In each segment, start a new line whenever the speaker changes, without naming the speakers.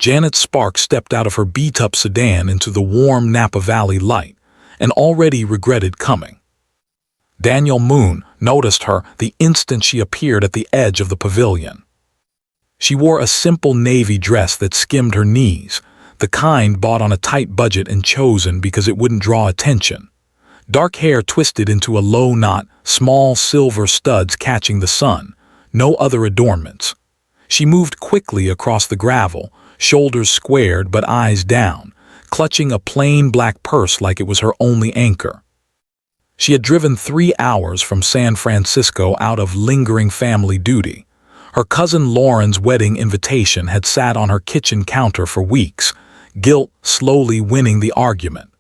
Janet Sparks stepped out of her beat-up sedan into the warm Napa Valley light, and already regretted coming. Daniel Moon noticed her the instant she appeared at the edge of the pavilion. She wore a simple navy dress that skimmed her knees, the kind bought on a tight budget and chosen because it wouldn't draw attention. Dark hair twisted into a low knot, small silver studs catching the sun, no other adornments. She moved quickly across the gravel, shoulders squared but eyes down, clutching a plain black purse like it was her only anchor. She had driven 3 hours from San Francisco out of lingering family duty. Her cousin Lauren's wedding invitation had sat on her kitchen counter for weeks, guilt slowly winning the argument.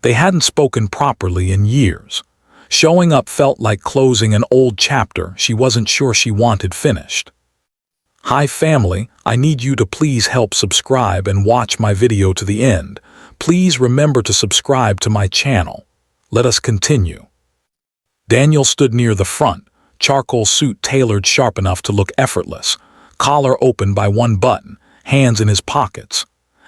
They hadn't spoken properly in years. Showing up felt like closing an old chapter she wasn't sure she wanted finished. Hi family, I need you to please help subscribe and watch my video to the end. Please remember to subscribe to my channel. Let us continue. Daniel stood near the front, charcoal suit tailored sharp enough to look effortless, collar open by one button, hands in his pockets.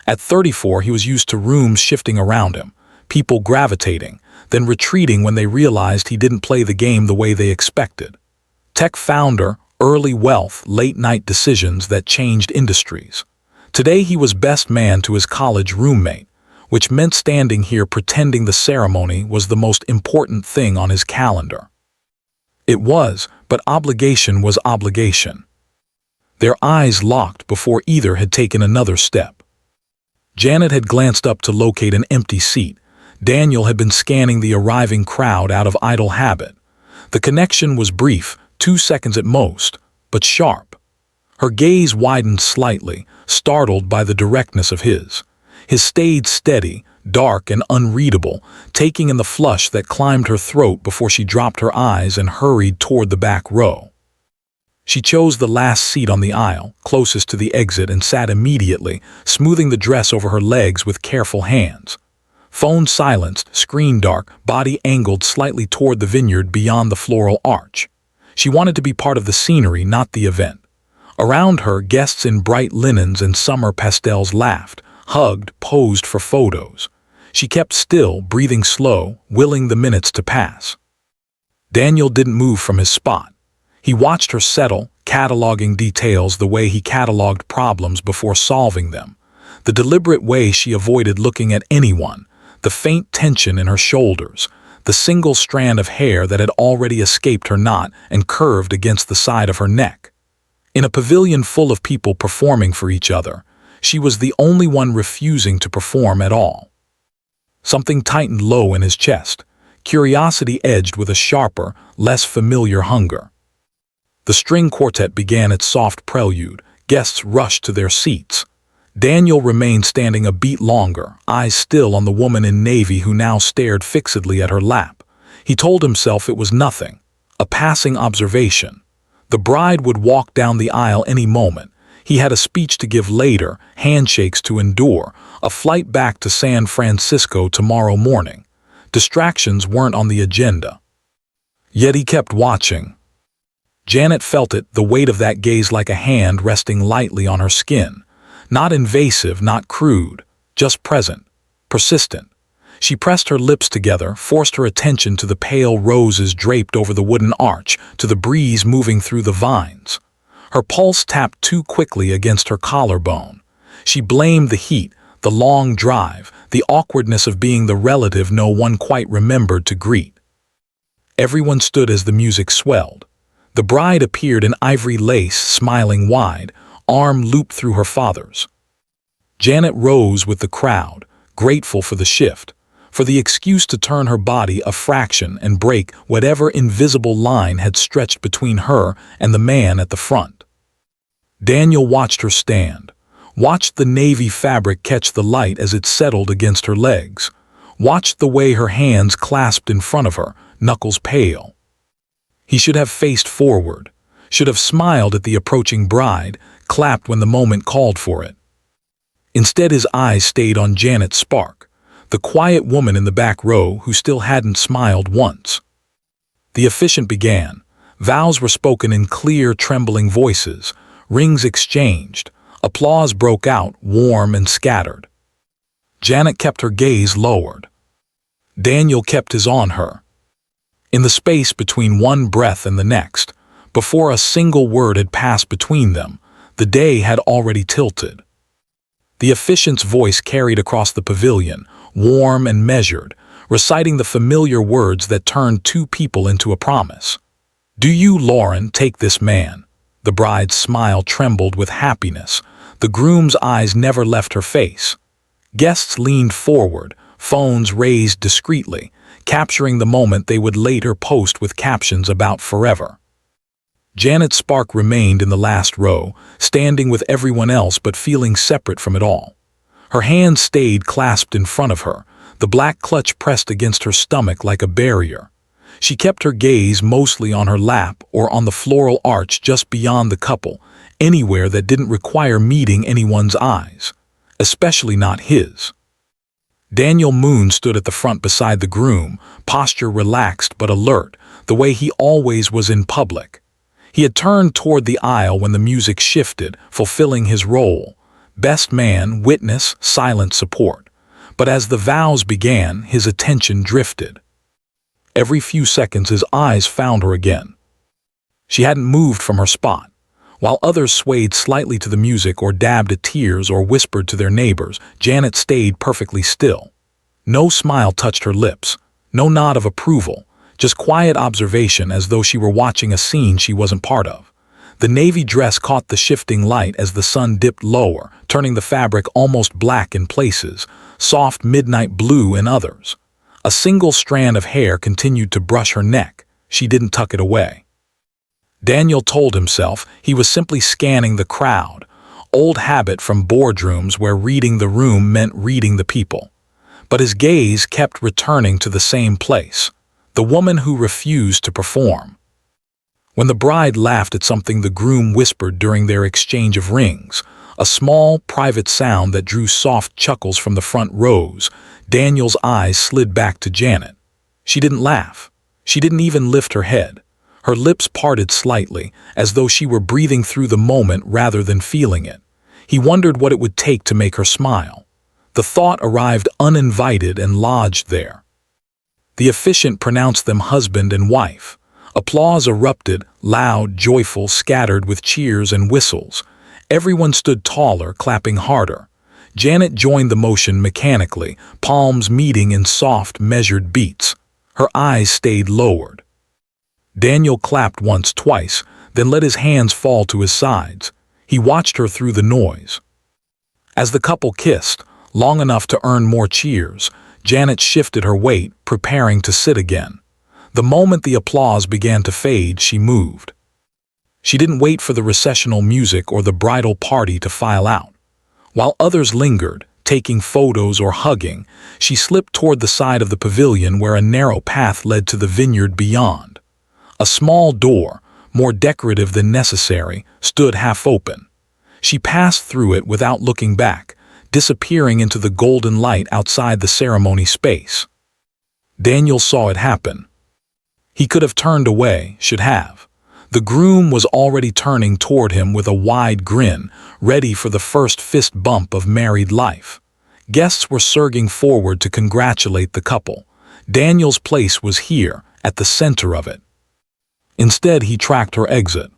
At 34, he was used to rooms shifting around him, people gravitating, then retreating when they realized he didn't play the game the way they expected. Tech founder, early wealth, late-night decisions that changed industries. Today he was best man to his college roommate, which meant standing here pretending the ceremony was the most important thing on his calendar. It was, but obligation was obligation. Their eyes locked before either had taken another step. Janet had glanced up to locate an empty seat. Daniel had been scanning the arriving crowd out of idle habit. The connection was brief, 2 seconds at most, but sharp. Her gaze widened slightly, startled by the directness of his. His stayed steady, dark and unreadable, taking in the flush that climbed her throat before she dropped her eyes and hurried toward the back row. She chose the last seat on the aisle, closest to the exit, and sat immediately, smoothing the dress over her legs with careful hands. Phone silenced, screen dark, body angled slightly toward the vineyard beyond the floral arch. She wanted to be part of the scenery, not the event. Around her, guests in bright linens and summer pastels laughed, hugged, posed for photos. She kept still, breathing slow, willing the minutes to pass. Daniel didn't move from his spot. He watched her settle, cataloging details the way he cataloged problems before solving them. The deliberate way she avoided looking at anyone, the faint tension in her shoulders, the single strand of hair that had already escaped her knot and curved against the side of her neck. In a pavilion full of people performing for each other, she was the only one refusing to perform at all. Something tightened low in his chest, curiosity edged with a sharper, less familiar hunger. The string quartet began its soft prelude. Guests rushed to their seats. Daniel remained standing a beat longer, eyes still on the woman in navy who now stared fixedly at her lap. He told himself it was nothing, a passing observation. The bride would walk down the aisle any moment. He had a speech to give later, handshakes to endure, a flight back to San Francisco tomorrow morning. Distractions weren't on the agenda. Yet he kept watching. Janet felt it, the weight of that gaze like a hand resting lightly on her skin. Not invasive, not crude, just present, persistent. She pressed her lips together, forced her attention to the pale roses draped over the wooden arch, to the breeze moving through the vines. Her pulse tapped too quickly against her collarbone. She blamed the heat, the long drive, the awkwardness of being the relative no one quite remembered to greet. Everyone stood as the music swelled. The bride appeared in ivory lace, smiling wide, arm looped through her father's. Janet rose with the crowd, grateful for the shift, for the excuse to turn her body a fraction and break whatever invisible line had stretched between her and the man at the front. Daniel watched her stand, watched the navy fabric catch the light as it settled against her legs, watched the way her hands clasped in front of her, knuckles pale. He should have faced forward, should have smiled at the approaching bride, clapped when the moment called for it. Instead, his eyes stayed on Janet Spark, the quiet woman in the back row who still hadn't smiled once. The officiant began. Vows were spoken in clear, trembling voices, rings exchanged, Applause broke out, warm and scattered. Janet kept her gaze lowered. Daniel kept his on her. In the space between one breath and the next, before a single word had passed between them, the day had already tilted. The officiant's voice carried across the pavilion, warm and measured, reciting the familiar words that turned two people into a promise. "Do you, Lauren, take this man?" The bride's smile trembled with happiness. The groom's eyes never left her face. Guests leaned forward, phones raised discreetly, capturing the moment they would later post with captions about forever. Janet Spark remained in the last row, standing with everyone else but feeling separate from it all. Her hands stayed clasped in front of her, the black clutch pressed against her stomach like a barrier. She kept her gaze mostly on her lap or on the floral arch just beyond the couple, anywhere that didn't require meeting anyone's eyes, especially not his. Daniel Moon stood at the front beside the groom, posture relaxed but alert, the way he always was in public. He had turned toward the aisle when the music shifted, fulfilling his role: best man, witness, silent support. But as the vows began, his attention drifted. Every few seconds his eyes found her again. She hadn't moved from her spot. While others swayed slightly to the music or dabbed at tears or whispered to their neighbors, Janet stayed perfectly still. No smile touched her lips, no nod of approval, just quiet observation as though she were watching a scene she wasn't part of. The navy dress caught the shifting light as the sun dipped lower, turning the fabric almost black in places, soft midnight blue in others. A single strand of hair continued to brush her neck. She didn't tuck it away. Daniel told himself he was simply scanning the crowd, old habit from boardrooms where reading the room meant reading the people. But his gaze kept returning to the same place, the woman who refused to perform. When the bride laughed at something the groom whispered during their exchange of rings, a small, private sound that drew soft chuckles from the front rows, Daniel's eyes slid back to Janet. She didn't laugh. She didn't even lift her head. Her lips parted slightly, as though she were breathing through the moment rather than feeling it. He wondered what it would take to make her smile. The thought arrived uninvited and lodged there. The officiant pronounced them husband and wife. Applause erupted, loud, joyful, scattered with cheers and whistles. Everyone stood taller, clapping harder. Janet joined the motion mechanically, palms meeting in soft, measured beats. Her eyes stayed lowered. Daniel clapped once, twice, then let his hands fall to his sides. He watched her through the noise. As the couple kissed, long enough to earn more cheers, Janet shifted her weight, preparing to sit again. The moment the applause began to fade, she moved. She didn't wait for the recessional music or the bridal party to file out. While others lingered, taking photos or hugging, she slipped toward the side of the pavilion where a narrow path led to the vineyard beyond. A small door, more decorative than necessary, stood half open. She passed through it without looking back, disappearing into the golden light outside the ceremony space. Daniel saw it happen. He could have turned away, should have. The groom was already turning toward him with a wide grin, ready for the first fist bump of married life. Guests were surging forward to congratulate the couple. Daniel's place was here, at the center of it. Instead, he tracked her exit.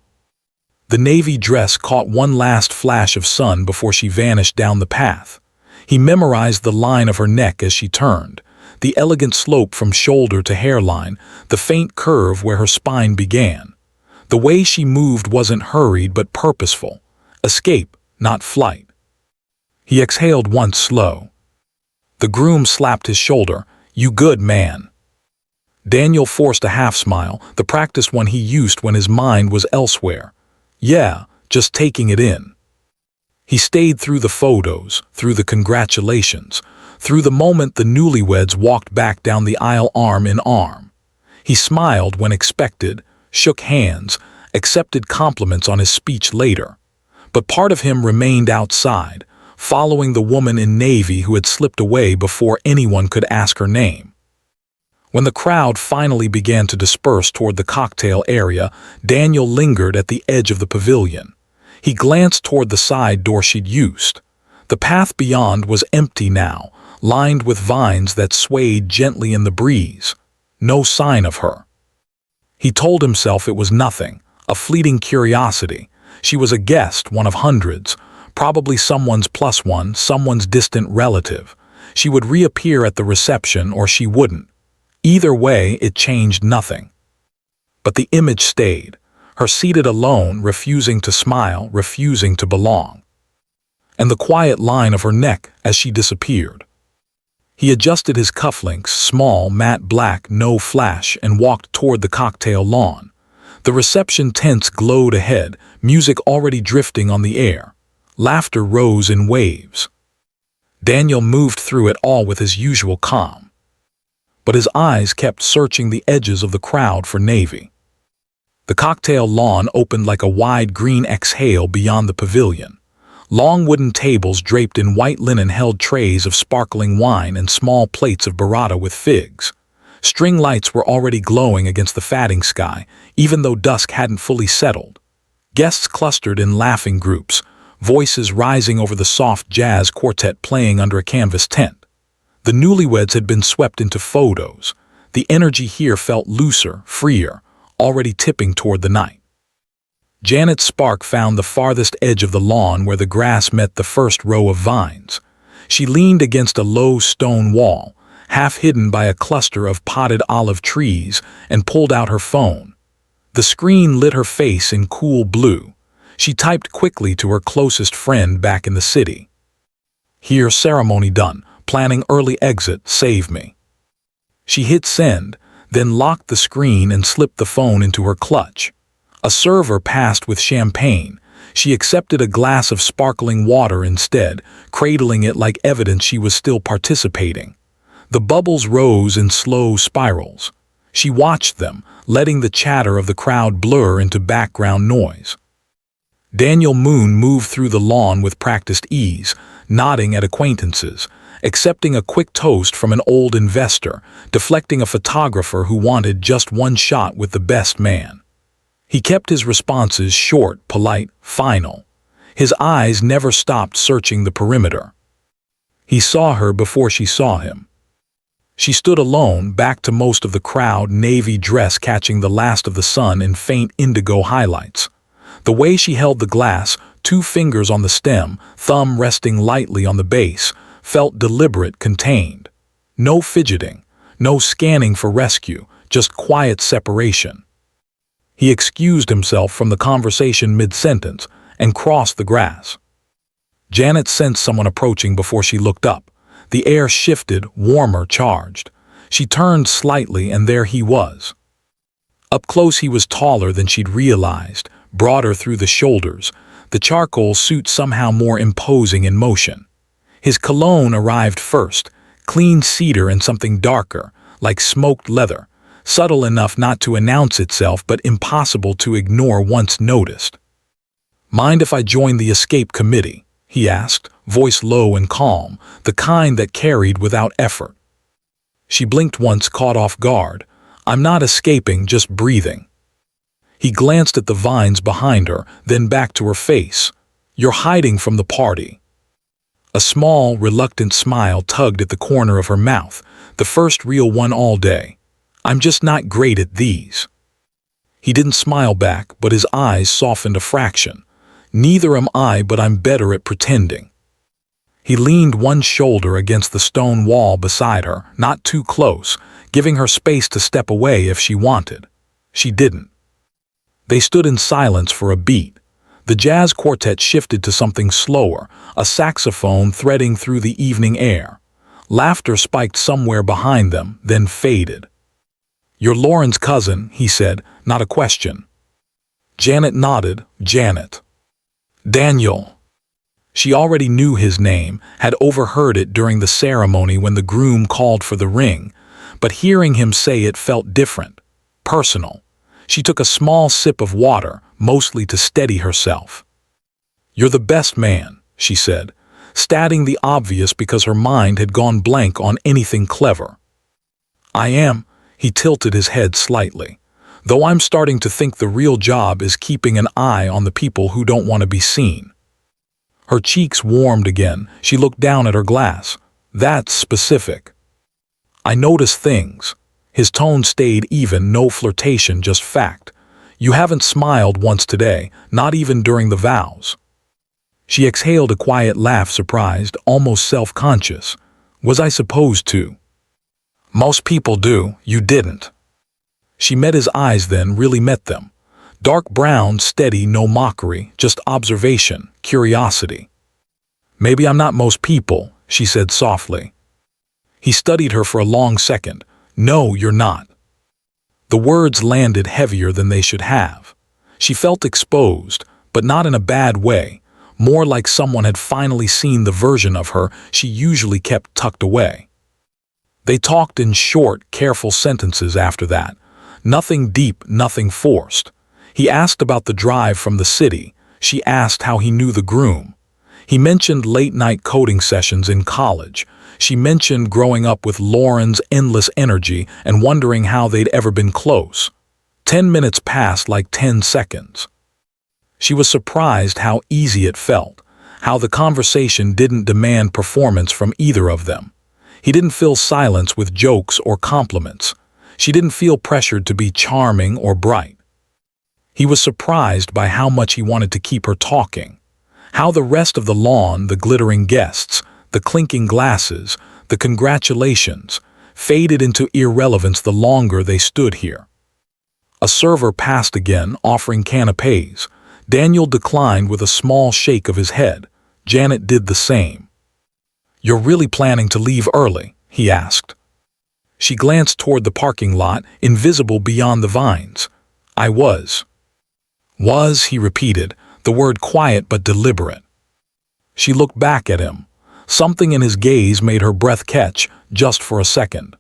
The navy dress caught one last flash of sun before she vanished down the path. He memorized the line of her neck as she turned, the elegant slope from shoulder to hairline, the faint curve where her spine began. The way she moved wasn't hurried but purposeful. Escape, not flight. He exhaled once, slow. The groom slapped his shoulder. "You good, man." Daniel forced a half-smile, the practiced one he used when his mind was elsewhere. "Yeah, just taking it in." He stayed through the photos, through the congratulations, through the moment the newlyweds walked back down the aisle arm in arm. He smiled when expected, shook hands, accepted compliments on his speech later. But part of him remained outside, following the woman in navy who had slipped away before anyone could ask her name. When the crowd finally began to disperse toward the cocktail area, Daniel lingered at the edge of the pavilion. He glanced toward the side door she'd used. The path beyond was empty now, lined with vines that swayed gently in the breeze. No sign of her. He told himself it was nothing, a fleeting curiosity. She was a guest, one of hundreds, probably someone's plus one, someone's distant relative. She would reappear at the reception or she wouldn't. Either way, it changed nothing. But the image stayed, her seated alone, refusing to smile, refusing to belong. And the quiet line of her neck as she disappeared. He adjusted his cufflinks, small, matte black, no flash, and walked toward the cocktail lawn. The reception tents glowed ahead, music already drifting on the air. Laughter rose in waves. Daniel moved through it all with his usual calm. But his eyes kept searching the edges of the crowd for Navy. The cocktail lawn opened like a wide green exhale beyond the pavilion. Long wooden tables draped in white linen held trays of sparkling wine and small plates of burrata with figs. String lights were already glowing against the fatting sky, even though dusk hadn't fully settled. Guests clustered in laughing groups, voices rising over the soft jazz quartet playing under a canvas tent. The newlyweds had been swept into photos. The energy here felt looser, freer, already tipping toward the night. Janet's spark found the farthest edge of the lawn where the grass met the first row of vines. She leaned against a low stone wall, half hidden by a cluster of potted olive trees, and pulled out her phone. The screen lit her face in cool blue. She typed quickly to her closest friend back in the city. "Here, ceremony done. Planning early exit, save me." She hit send, then locked the screen and slipped the phone into her clutch. A server passed with champagne. She accepted a glass of sparkling water instead, cradling it like evidence she was still participating. The bubbles rose in slow spirals. She watched them, letting the chatter of the crowd blur into background noise. Daniel Moon moved through the lawn with practiced ease, nodding at acquaintances, accepting a quick toast from an old investor, deflecting a photographer who wanted just one shot with the best man. He kept his responses short, polite, final. His eyes never stopped searching the perimeter. He saw her before she saw him. She stood alone, back to most of the crowd, navy dress catching the last of the sun in faint indigo highlights. The way she held the glass, 2 fingers on the stem, thumb resting lightly on the base, felt deliberate, contained. No fidgeting, no scanning for rescue, just quiet separation. He excused himself from the conversation mid-sentence and crossed the grass. Janet sensed someone approaching before she looked up. The air shifted, warmer, charged. She turned slightly, and there he was. Up close he was taller than she'd realized, broader through the shoulders, the charcoal suit somehow more imposing in motion. His cologne arrived first, clean cedar and something darker, like smoked leather, subtle enough not to announce itself but impossible to ignore once noticed. "Mind if I join the escape committee?" he asked, voice low and calm, the kind that carried without effort. She blinked once, caught off guard. "I'm not escaping, just breathing." He glanced at the vines behind her, then back to her face. "You're hiding from the party." A small, reluctant smile tugged at the corner of her mouth, the first real one all day. "I'm just not great at these." He didn't smile back, but his eyes softened a fraction. "Neither am I, but I'm better at pretending." He leaned one shoulder against the stone wall beside her, not too close, giving her space to step away if she wanted. She didn't. They stood in silence for a beat. The jazz quartet shifted to something slower, a saxophone threading through the evening air. Laughter spiked somewhere behind them, then faded. "You're Lauren's cousin," he said, not a question. Janet nodded. "Janet." "Daniel." She already knew his name, had overheard it during the ceremony when the groom called for the ring, but hearing him say it felt different, personal. She took a small sip of water, mostly to steady herself. "You're the best man," she said, stating the obvious because her mind had gone blank on anything clever. "I am." He tilted his head slightly. Though I'm starting to think the real job is keeping an eye on the people who don't want to be seen. Her cheeks warmed again. She looked down at her glass. That's specific. I noticed things. His tone stayed even, no flirtation, just fact. You haven't smiled once today, not even during the vows. She exhaled a quiet laugh, surprised, almost self-conscious. Was I supposed to? Most people do, you didn't. She met his eyes then, really met them. Dark brown, steady, no mockery, just observation, curiosity. Maybe I'm not most people, she said softly. He studied her for a long second. No, you're not. The words landed heavier than they should have. She felt exposed, but not in a bad way, more like someone had finally seen the version of her she usually kept tucked away. They talked in short, careful sentences after that. Nothing deep, nothing forced. He asked about the drive from the city. She asked how he knew the groom. He mentioned late-night coding sessions in college. She mentioned growing up with Lauren's endless energy and wondering how they'd ever been close. 10 minutes passed like 10 seconds. She was surprised how easy it felt, how the conversation didn't demand performance from either of them. He didn't fill silence with jokes or compliments. She didn't feel pressured to be charming or bright. He was surprised by how much he wanted to keep her talking, how the rest of the lawn, the glittering guests, the clinking glasses, the congratulations, faded into irrelevance the longer they stood here. A server passed again, offering canapés. Daniel declined with a small shake of his head. Janet did the same. "You're really planning to leave early?" he asked. She glanced toward the parking lot, invisible beyond the vines. "I was." "Was," he repeated, the word quiet but deliberate. She looked back at him. Something in his gaze made her breath catch, just for a second.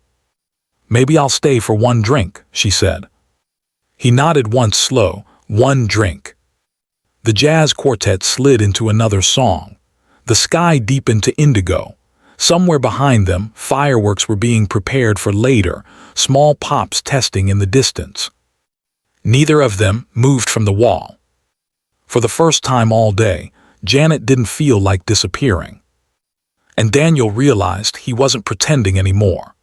"Maybe I'll stay for one drink," she said. He nodded once slow. One drink. The jazz quartet slid into another song. The sky deepened to indigo. Somewhere behind them, fireworks were being prepared for later, small pops testing in the distance. Neither of them moved from the wall. For the first time all day, Janet didn't feel like disappearing. And Daniel realized he wasn't pretending anymore.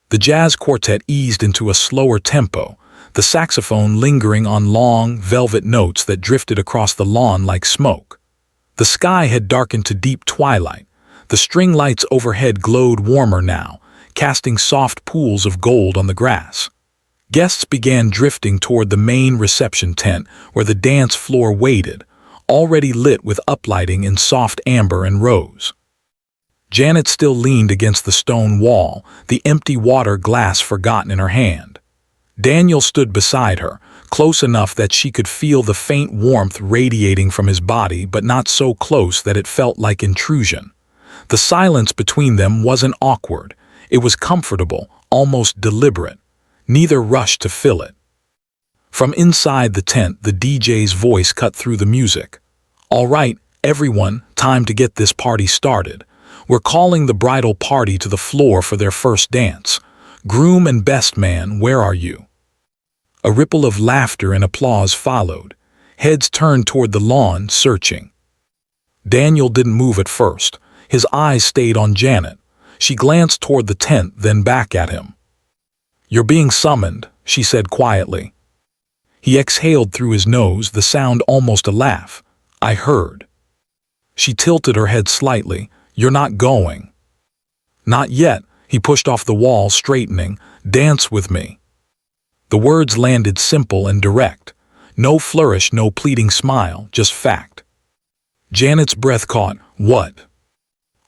The jazz quartet eased into a slower tempo, the saxophone lingering on long, velvet notes that drifted across the lawn like smoke. The sky had darkened to deep twilight. The string lights overhead glowed warmer now, casting soft pools of gold on the grass. Guests began drifting toward the main reception tent where the dance floor waited, already lit with uplighting in soft amber and rose. Janet still leaned against the stone wall, the empty water glass forgotten in her hand. Daniel stood beside her, close enough that she could feel the faint warmth radiating from his body, but not so close that it felt like intrusion. The silence between them wasn't awkward. It was comfortable, almost deliberate. Neither rushed to fill it. From inside the tent, the DJ's voice cut through the music. "All right, everyone, time to get this party started. We're calling the bridal party to the floor for their first dance. Groom and best man, where are you?" A ripple of laughter and applause followed. Heads turned toward the lawn, searching. Daniel didn't move at first. His eyes stayed on Janet. She glanced toward the tent, then back at him. "You're being summoned," she said quietly. He exhaled through his nose, the sound almost a laugh. "I heard." She tilted her head slightly. "You're not going." "Not yet." He pushed off the wall, straightening. "Dance with me." The words landed simple and direct. No flourish, no pleading smile, just fact. Janet's breath caught. "What?"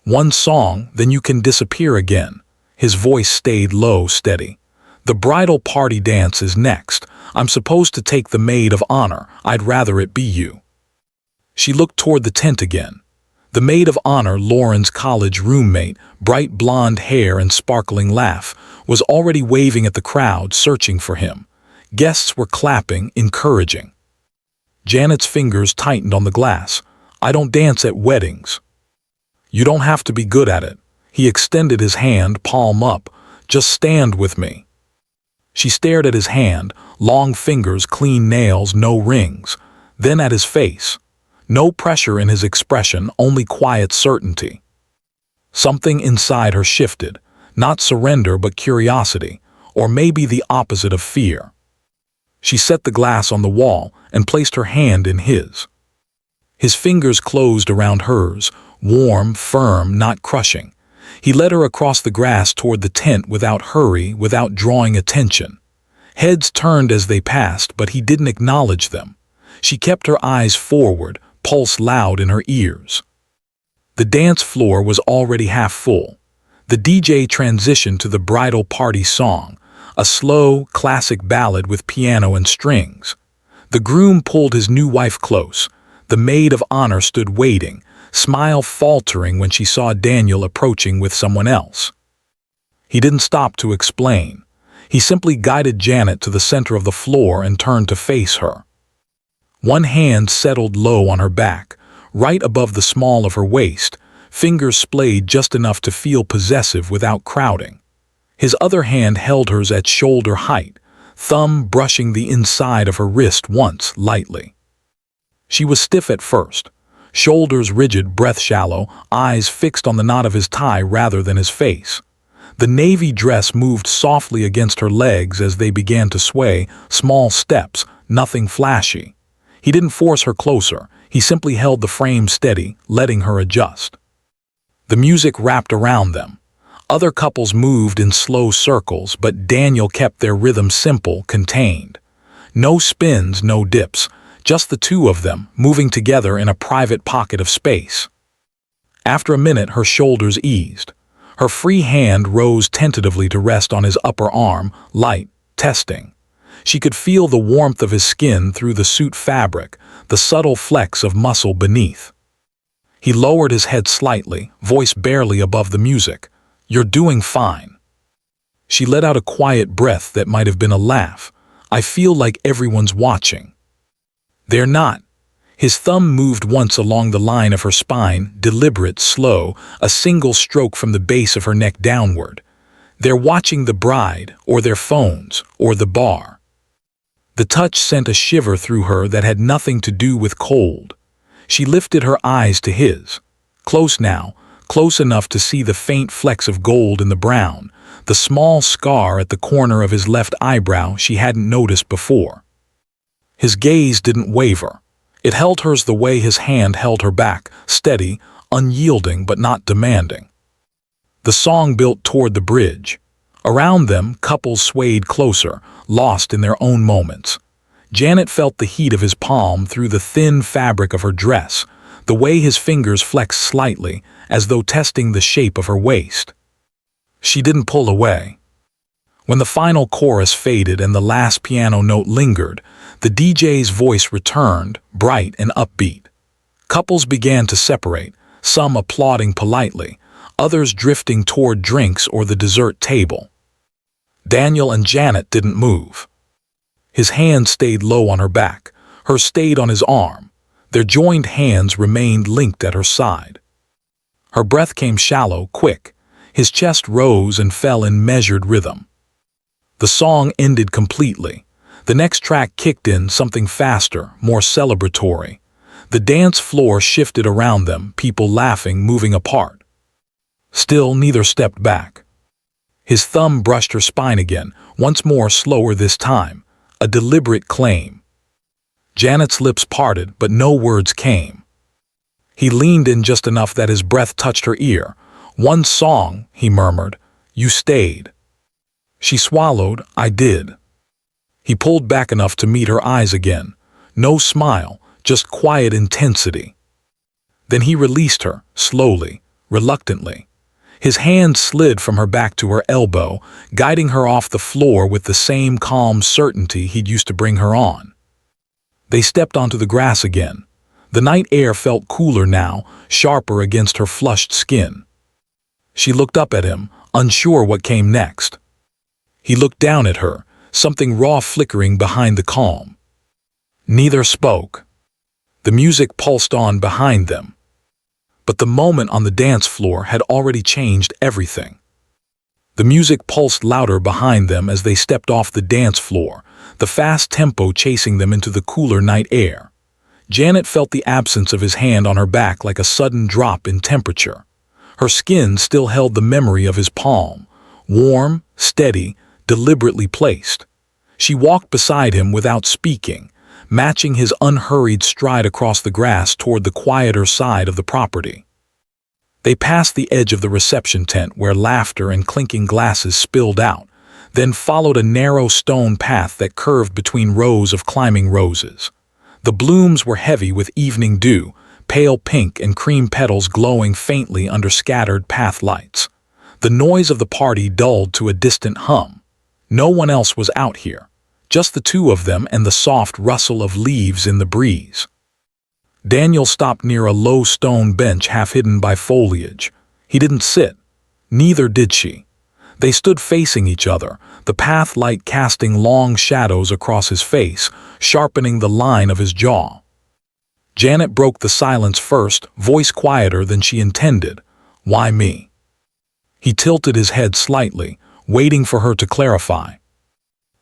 "One song, then you can disappear again." His voice stayed low, steady. "The bridal party dance is next. I'm supposed to take the maid of honor. I'd rather it be you." She looked toward the tent again. The maid of honor, Lauren's college roommate, bright blonde hair and sparkling laugh, was already waving at the crowd, searching for him. Guests were clapping, encouraging. Janet's fingers tightened on the glass. "I don't dance at weddings." "You don't have to be good at it." He extended his hand, palm up. "Just stand with me." She stared at his hand, long fingers, clean nails, no rings. Then at his face. No pressure in his expression, only quiet certainty. Something inside her shifted, not surrender but curiosity, or maybe the opposite of fear. She set the glass on the wall and placed her hand in his. His fingers closed around hers, warm, firm, not crushing. He led her across the grass toward the tent without hurry, without drawing attention. Heads turned as they passed, but he didn't acknowledge them. She kept her eyes forward, pulse loud in her ears. The dance floor was already half full. The DJ transitioned to the bridal party song, a slow, classic ballad with piano and strings. The groom pulled his new wife close. The maid of honor stood waiting, smile faltering when she saw Daniel approaching with someone else. He didn't stop to explain. He simply guided Janet to the center of the floor and turned to face her. One hand settled low on her back, right above the small of her waist, fingers splayed just enough to feel possessive without crowding. His other hand held hers at shoulder height, thumb brushing the inside of her wrist once, lightly. She was stiff at first, shoulders rigid, breath shallow, eyes fixed on the knot of his tie rather than his face. The navy dress moved softly against her legs as they began to sway, small steps, nothing flashy. He didn't force her closer, he simply held the frame steady, letting her adjust. The music wrapped around them. Other couples moved in slow circles, but Daniel kept their rhythm simple, contained. No spins, no dips, just the two of them, moving together in a private pocket of space. After a minute, her shoulders eased. Her free hand rose tentatively to rest on his upper arm, light, testing. She could feel the warmth of his skin through the suit fabric, the subtle flecks of muscle beneath. He lowered his head slightly, voice barely above the music. "You're doing fine." She let out a quiet breath that might have been a laugh. "I feel like everyone's watching." "They're not." His thumb moved once along the line of her spine, deliberate, slow, a single stroke from the base of her neck downward. "They're watching the bride, or their phones, or the bar." The touch sent a shiver through her that had nothing to do with cold. She lifted her eyes to his. Close now, close enough to see the faint flecks of gold in the brown, the small scar at the corner of his left eyebrow she hadn't noticed before. His gaze didn't waver. It held hers the way his hand held her back, steady, unyielding but not demanding. The song built toward the bridge. Around them, couples swayed closer, lost in their own moments. Janet felt the heat of his palm through the thin fabric of her dress, the way his fingers flexed slightly, as though testing the shape of her waist. She didn't pull away. When the final chorus faded and the last piano note lingered, the DJ's voice returned, bright and upbeat. Couples began to separate, some applauding politely, others drifting toward drinks or the dessert table. Daniel and Janet didn't move. His hand stayed low on her back, hers stayed on his arm. Their joined hands remained linked at her side. Her breath came shallow, quick. His chest rose and fell in measured rhythm. The song ended completely. The next track kicked in, something faster, more celebratory. The dance floor shifted around them, people laughing, moving apart. Still, neither stepped back. His thumb brushed her spine again, once more, slower this time. A deliberate claim. Janet's lips parted, but no words came. He leaned in just enough that his breath touched her ear. "One song," he murmured. "You stayed." She swallowed. "I did." He pulled back enough to meet her eyes again. No smile, just quiet intensity. Then he released her, slowly, reluctantly. His hand slid from her back to her elbow, guiding her off the floor with the same calm certainty he'd used to bring her on. They stepped onto the grass again. The night air felt cooler now, sharper against her flushed skin. She looked up at him, unsure what came next. He looked down at her, something raw flickering behind the calm. Neither spoke. The music pulsed on behind them. But the moment on the dance floor had already changed everything. The music pulsed louder behind them as they stepped off the dance floor, the fast tempo chasing them into the cooler night air. Janet felt the absence of his hand on her back like a sudden drop in temperature. Her skin still held the memory of his palm, warm, steady, deliberately placed. She walked beside him without speaking, matching his unhurried stride across the grass toward the quieter side of the property. They passed the edge of the reception tent where laughter and clinking glasses spilled out, then followed a narrow stone path that curved between rows of climbing roses. The blooms were heavy with evening dew, pale pink and cream petals glowing faintly under scattered path lights. The noise of the party dulled to a distant hum. No one else was out here, just the two of them and the soft rustle of leaves in the breeze. Daniel stopped near a low stone bench half hidden by foliage. He didn't sit. Neither did she. They stood facing each other, the path light casting long shadows across his face, sharpening the line of his jaw. Janet broke the silence first, voice quieter than she intended. "Why me?" He tilted his head slightly, waiting for her to clarify.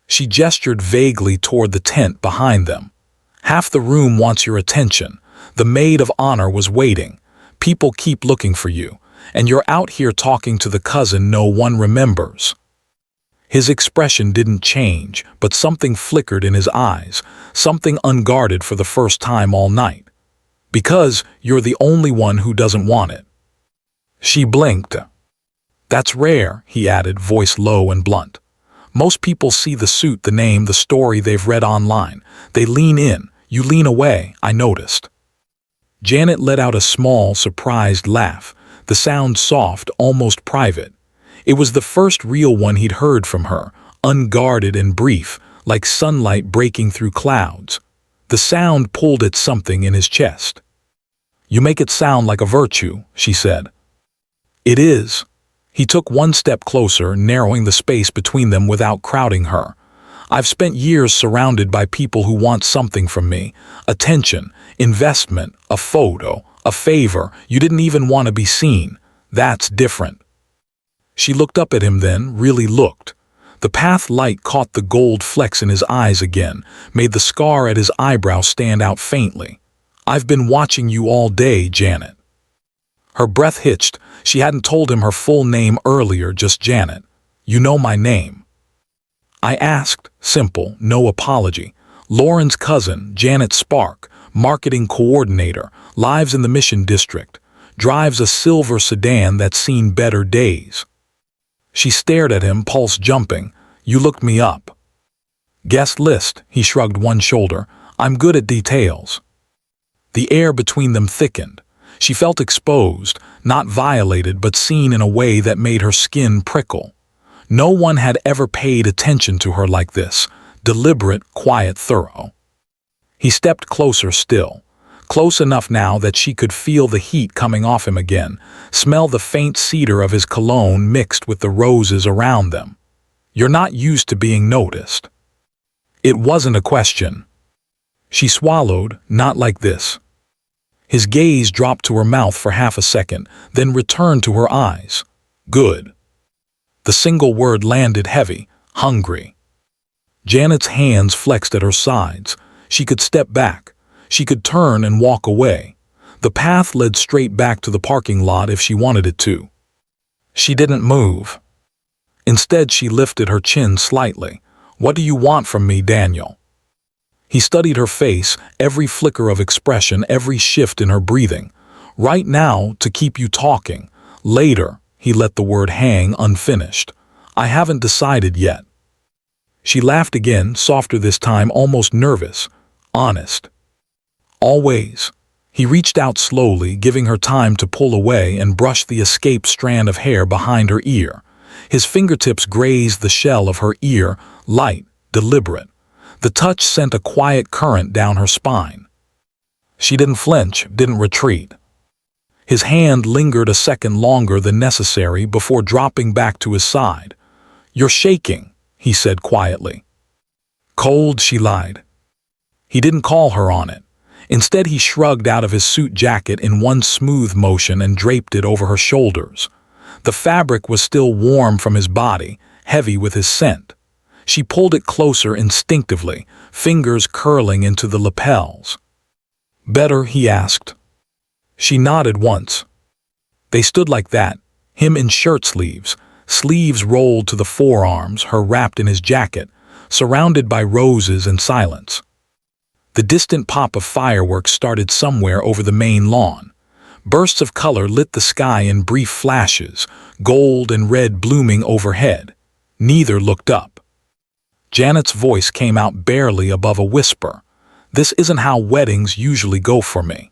She gestured vaguely toward the tent behind them. "Half the room wants your attention. The maid of honor was waiting. People keep looking for you, and you're out here talking to the cousin no one remembers." His expression didn't change, but something flickered in his eyes, something unguarded for the first time all night. "Because you're the only one who doesn't want it." She blinked. "That's rare," he added, voice low and blunt. "Most people see the suit, the name, the story they've read online. They lean in. You lean away, I noticed." Janet let out a small, surprised laugh, the sound soft, almost private. It was the first real one he'd heard from her, unguarded and brief, like sunlight breaking through clouds. The sound pulled at something in his chest. "You make it sound like a virtue," she said. "It is." He took one step closer, narrowing the space between them without crowding her. "I've spent years surrounded by people who want something from me. Attention, investment, a photo, a favor. You didn't even want to be seen. That's different." She looked up at him then, really looked. The path light caught the gold flecks in his eyes again, made the scar at his eyebrow stand out faintly. "I've been watching you all day, Janet." Her breath hitched. She hadn't told him her full name earlier, just Janet. "You know my name." I asked, simple, no apology. "Lauren's cousin, Janet Spark, marketing coordinator, lives in the Mission District, drives a silver sedan that's seen better days." She stared at him, pulse jumping. "You looked me up." "Guest list," he shrugged one shoulder. "I'm good at details." The air between them thickened. She felt exposed, not violated but seen in a way that made her skin prickle. No one had ever paid attention to her like this, deliberate, quiet, thorough. He stepped closer still, close enough now that she could feel the heat coming off him again, smell the faint cedar of his cologne mixed with the roses around them. "You're not used to being noticed." It wasn't a question. She swallowed, "Not like this." His gaze dropped to her mouth for half a second, then returned to her eyes. "Good." The single word landed heavy, "hungry." Janet's hands flexed at her sides. She could step back. She could turn and walk away. The path led straight back to the parking lot if she wanted it to. She didn't move. Instead, she lifted her chin slightly. "What do you want from me, Daniel?" He studied her face, every flicker of expression, every shift in her breathing. "Right now, to keep you talking. Later," he let the word hang unfinished. "I haven't decided yet." She laughed again, softer this time, almost nervous. "Honest." "Always." He reached out slowly, giving her time to pull away and brush the escaped strand of hair behind her ear. His fingertips grazed the shell of her ear, light, deliberate. The touch sent a quiet current down her spine. She didn't flinch, didn't retreat. His hand lingered a second longer than necessary before dropping back to his side. "You're shaking," he said quietly. "Cold," she lied. He didn't call her on it. Instead, he shrugged out of his suit jacket in one smooth motion and draped it over her shoulders. The fabric was still warm from his body, heavy with his scent. She pulled it closer instinctively, fingers curling into the lapels. "Better?" he asked. She nodded once. They stood like that, him in shirt sleeves, sleeves rolled to the forearms, her wrapped in his jacket, surrounded by roses and silence. The distant pop of fireworks started somewhere over the main lawn. Bursts of color lit the sky in brief flashes, gold and red blooming overhead. Neither looked up. Janet's voice came out barely above a whisper. "This isn't how weddings usually go for me."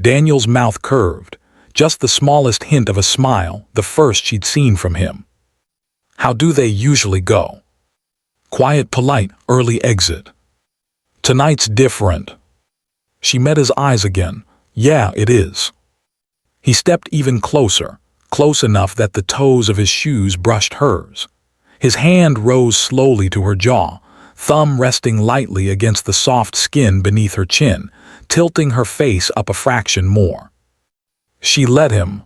Daniel's mouth curved, just the smallest hint of a smile, the first she'd seen from him. "How do they usually go?" "Quiet, polite, early exit." "Tonight's different." She met his eyes again. "Yeah, it is." He stepped even closer, close enough that the toes of his shoes brushed hers. His hand rose slowly to her jaw, thumb resting lightly against the soft skin beneath her chin, tilting her face up a fraction more. She let him.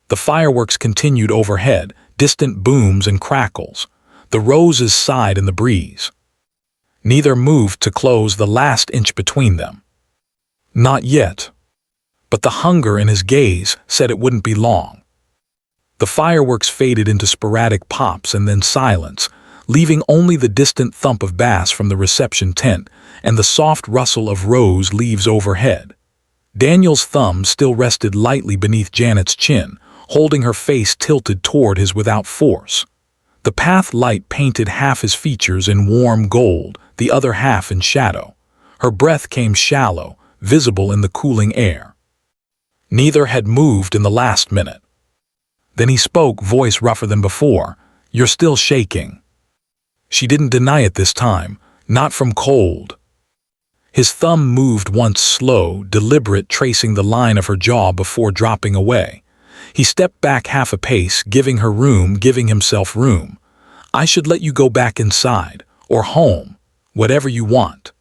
The fireworks continued overhead, distant booms and crackles. The roses sighed in the breeze. Neither moved to close the last inch between them. Not yet. But the hunger in his gaze said it wouldn't be long. The fireworks faded into sporadic pops and then silence, leaving only the distant thump of bass from the reception tent and the soft rustle of rose leaves overhead. Daniel's thumb still rested lightly beneath Janet's chin, holding her face tilted toward his without force. The path light painted half his features in warm gold, the other half in shadow. Her breath came shallow, visible in the cooling air. Neither had moved in the last minute. Then he spoke, voice rougher than before. "You're still shaking." She didn't deny it this time, not from cold. His thumb moved once slow, deliberate, tracing the line of her jaw before dropping away. He stepped back half a pace, giving her room, giving himself room. "I should let you go back inside, or home, whatever you want."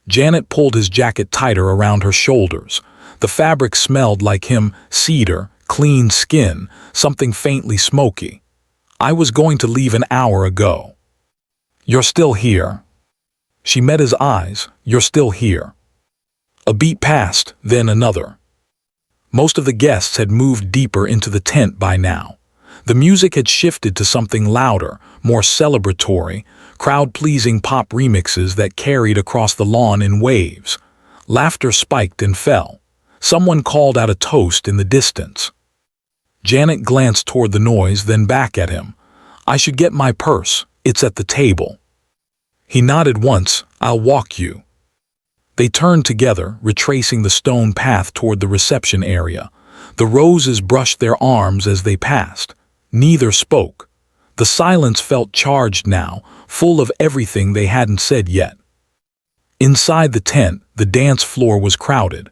Janet pulled his jacket tighter around her shoulders. The fabric smelled like him, cedar, clean skin, something faintly smoky. "I was going to leave an hour ago." "You're still here." She met his eyes. "You're still here." A beat passed, then another. Most of the guests had moved deeper into the tent by now. The music had shifted to something louder, more celebratory, crowd-pleasing pop remixes that carried across the lawn in waves. Laughter spiked and fell. Someone called out a toast in the distance. Janet glanced toward the noise, then back at him. "I should get my purse. It's at the table." He nodded once. "I'll walk you." They turned together, retracing the stone path toward the reception area. The roses brushed their arms as they passed. Neither spoke. The silence felt charged now, full of everything they hadn't said yet. Inside the tent, the dance floor was crowded.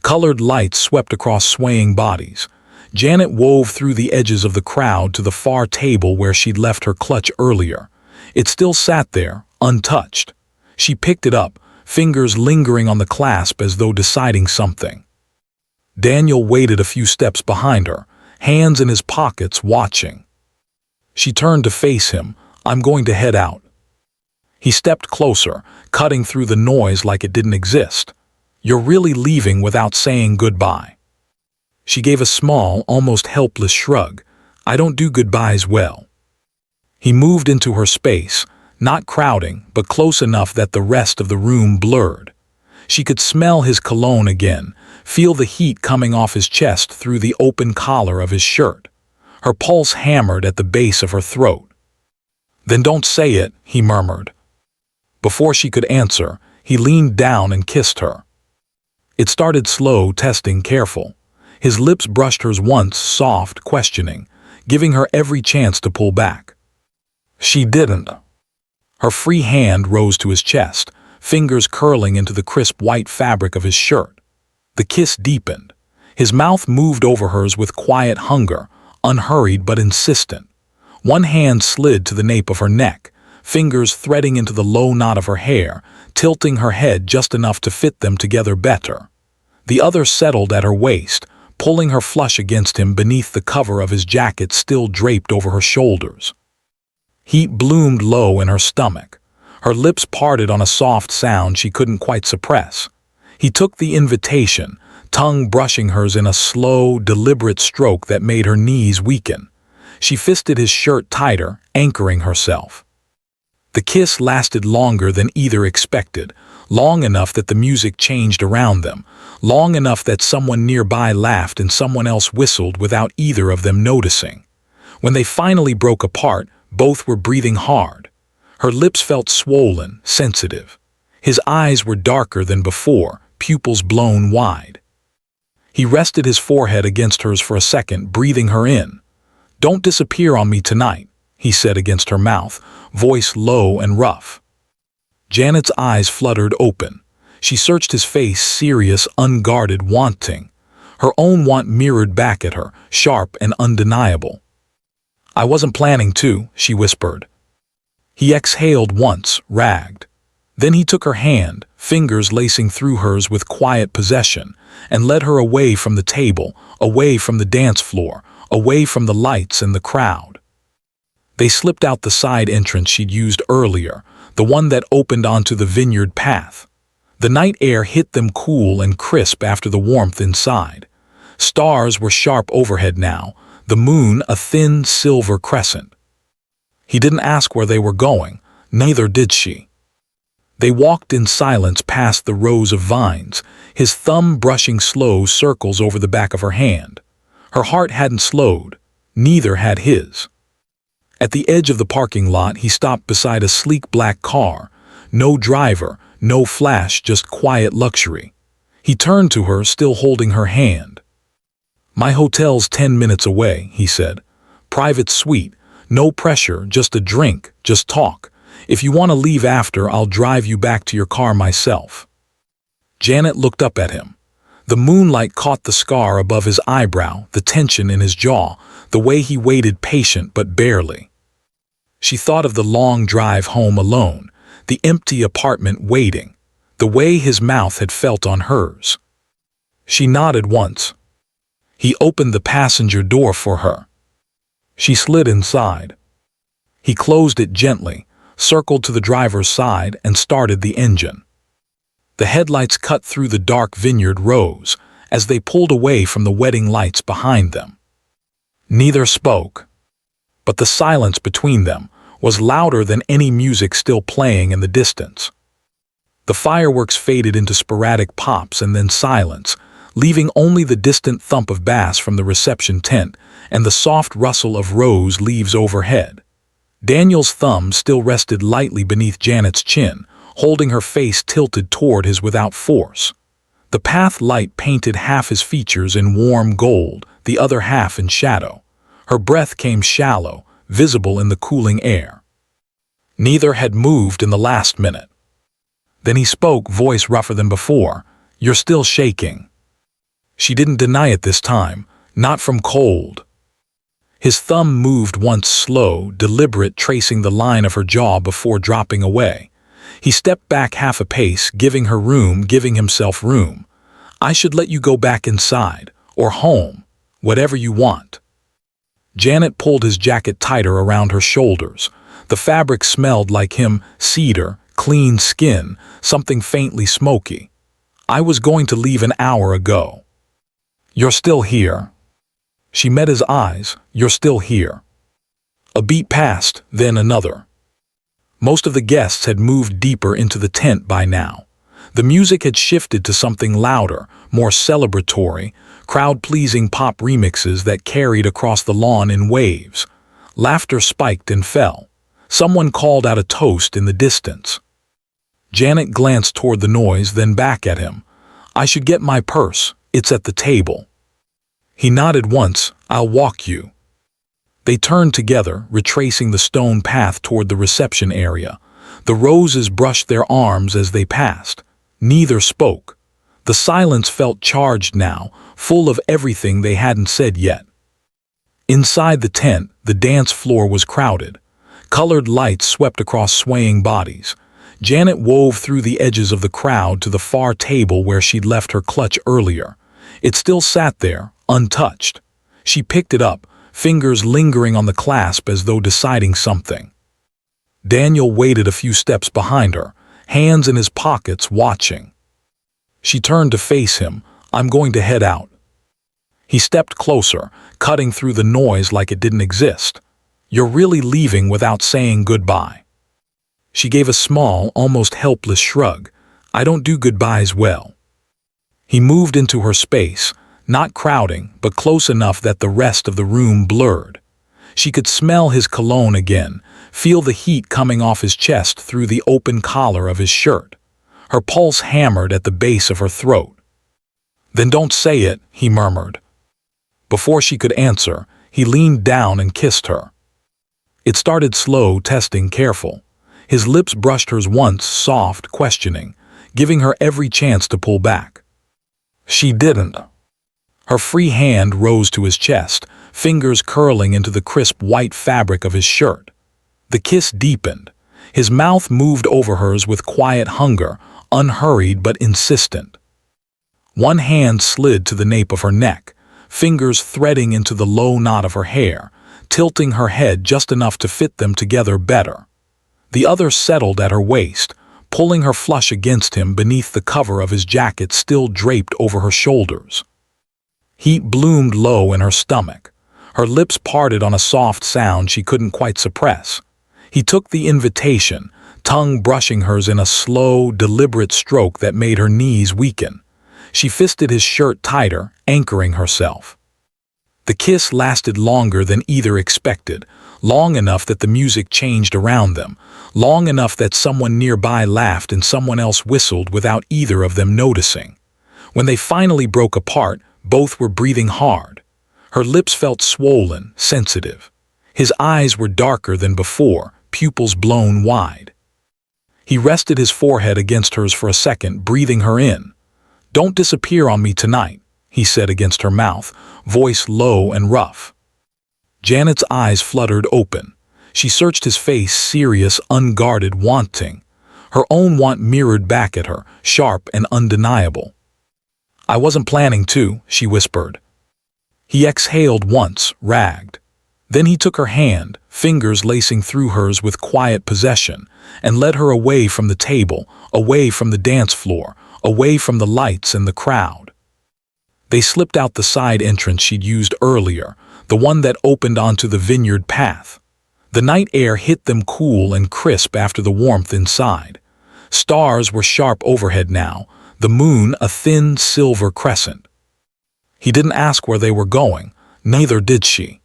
Colored lights swept across swaying bodies. Janet wove through the edges of the crowd to the far table where she'd left her clutch earlier. It still sat there, untouched. She picked it up, fingers lingering on the clasp as though deciding something. Daniel waited a few steps behind her, hands in his pockets, watching. She turned to face him. "I'm going to head out." He stepped closer, cutting through the noise like it didn't exist. "You're really leaving without saying goodbye?" She gave a small, almost helpless shrug. "I don't do goodbyes well." He moved into her space, not crowding, but close enough that the rest of the room blurred. She could smell his cologne again, feel the heat coming off his chest through the open collar of his shirt. Her pulse hammered at the base of her throat. "Then don't say it," he murmured. Before she could answer, he leaned down and kissed her. It started slow, testing, careful. His lips brushed hers once, soft, questioning, giving her every chance to pull back. She didn't. Her free hand rose to his chest, fingers curling into the crisp white fabric of his shirt. The kiss deepened. His mouth moved over hers with quiet hunger, unhurried but insistent. One hand slid to the nape of her neck, fingers threading into the low knot of her hair, tilting her head just enough to fit them together better. The other settled at her waist, pulling her flush against him beneath the cover of his jacket still draped over her shoulders. Heat bloomed low in her stomach. Her lips parted on a soft sound she couldn't quite suppress. He took the invitation, tongue brushing hers in a slow, deliberate stroke that made her knees weaken. She fisted his shirt tighter, anchoring herself. The kiss lasted longer than either expected, long enough that the music changed around them, long enough that someone nearby laughed and someone else whistled without either of them noticing. When they finally broke apart, both were breathing hard. Her lips felt swollen, sensitive. His eyes were darker than before, pupils blown wide. He rested his forehead against hers for a second, breathing her in. "Don't disappear on me tonight," he said against her mouth, voice low and rough. Janet's eyes fluttered open. She searched his face, serious, unguarded, wanting. Her own want mirrored back at her, sharp and undeniable. "I wasn't planning to," she whispered. He exhaled once, ragged. Then he took her hand, fingers lacing through hers with quiet possession, and led her away from the table, away from the dance floor, away from the lights and the crowd. They slipped out the side entrance she'd used earlier, the one that opened onto the vineyard path. The night air hit them cool and crisp after the warmth inside. Stars were sharp overhead now, the moon a thin silver crescent. He didn't ask where they were going, neither did she. They walked in silence past the rows of vines, his thumb brushing slow circles over the back of her hand. Her heart hadn't slowed, neither had his. At the edge of the parking lot, he stopped beside a sleek black car. No driver, no flash, just quiet luxury. He turned to her, still holding her hand. "My hotel's 10 minutes away," he said. "Private suite, no pressure, just a drink, just talk. If you want to leave after, I'll drive you back to your car myself." Janet looked up at him. The moonlight caught the scar above his eyebrow, the tension in his jaw, the way he waited, patient but barely. She thought of the long drive home alone, the empty apartment waiting, the way his mouth had felt on hers. She nodded once. He opened the passenger door for her. She slid inside. He closed it gently, circled to the driver's side, and started the engine. The headlights cut through the dark vineyard rows as they pulled away from the wedding lights behind them. Neither spoke, but the silence between them was louder than any music still playing in the distance. The fireworks faded into sporadic pops and then silence, leaving only the distant thump of bass from the reception tent and the soft rustle of rose leaves overhead. Daniel's thumb still rested lightly beneath Janet's chin, holding her face tilted toward his without force. The path light painted half his features in warm gold, the other half in shadow. Her breath came shallow, visible in the cooling air. Neither had moved in the last minute. Then he spoke, voice rougher than before. "You're still shaking." She didn't deny it this time, not from cold. His thumb moved once, slow, deliberate, tracing the line of her jaw before dropping away. He stepped back half a pace, giving her room, giving himself room. "I should let you go back inside, or home, whatever you want." Janet pulled his jacket tighter around her shoulders. The fabric smelled like him, cedar, clean skin, something faintly smoky. "I was going to leave an hour ago." "You're still here." She met his eyes. "You're still here." A beat passed, then another. Most of the guests had moved deeper into the tent by now. The music had shifted to something louder, more celebratory, crowd-pleasing pop remixes that carried across the lawn in waves. Laughter spiked and fell. Someone called out a toast in the distance. Janet glanced toward the noise, then back at him. "I should get my purse. It's at the table." He nodded once. "I'll walk you." They turned together, retracing the stone path toward the reception area. The roses brushed their arms as they passed. Neither spoke. The silence felt charged now, full of everything they hadn't said yet. Inside the tent, the dance floor was crowded. Colored lights swept across swaying bodies. Janet wove through the edges of the crowd to the far table where she'd left her clutch earlier. It still sat there, untouched. She picked it up, fingers lingering on the clasp as though deciding something. Daniel waited a few steps behind her, hands in his pockets, watching. She turned to face him. "I'm going to head out." He stepped closer, cutting through the noise like it didn't exist. "You're really leaving without saying goodbye?" She gave a small, almost helpless shrug. "I don't do goodbyes well." He moved into her space, not crowding, but close enough that the rest of the room blurred. She could smell his cologne again, feel the heat coming off his chest through the open collar of his shirt. Her pulse hammered at the base of her throat. "Then don't say it," he murmured. Before she could answer, he leaned down and kissed her. It started slow, testing, careful. His lips brushed hers once, soft, questioning, giving her every chance to pull back. She didn't. Her free hand rose to his chest, fingers curling into the crisp white fabric of his shirt. The kiss deepened. His mouth moved over hers with quiet hunger, unhurried but insistent. One hand slid to the nape of her neck, fingers threading into the low knot of her hair, tilting her head just enough to fit them together better. The other settled at her waist, pulling her flush against him beneath the cover of his jacket still draped over her shoulders. Heat bloomed low in her stomach. Her lips parted on a soft sound she couldn't quite suppress. He took the invitation, tongue brushing hers in a slow, deliberate stroke that made her knees weaken. She fisted his shirt tighter, anchoring herself. The kiss lasted longer than either expected, long enough that the music changed around them, long enough that someone nearby laughed and someone else whistled without either of them noticing. When they finally broke apart, both were breathing hard. Her lips felt swollen, sensitive. His eyes were darker than before, pupils blown wide. He rested his forehead against hers for a second, breathing her in. "Don't disappear on me tonight," he said against her mouth, voice low and rough. Janet's eyes fluttered open. She searched his face, serious, unguarded, wanting. Her own want mirrored back at her, sharp and undeniable. "I wasn't planning to," she whispered. He exhaled once, ragged. Then he took her hand, fingers lacing through hers with quiet possession, and led her away from the table, away from the dance floor, away from the lights and the crowd. They slipped out the side entrance she'd used earlier, the one that opened onto the vineyard path. The night air hit them cool and crisp after the warmth inside. Stars were sharp overhead now, the moon a thin silver crescent. He didn't ask where they were going, neither did she.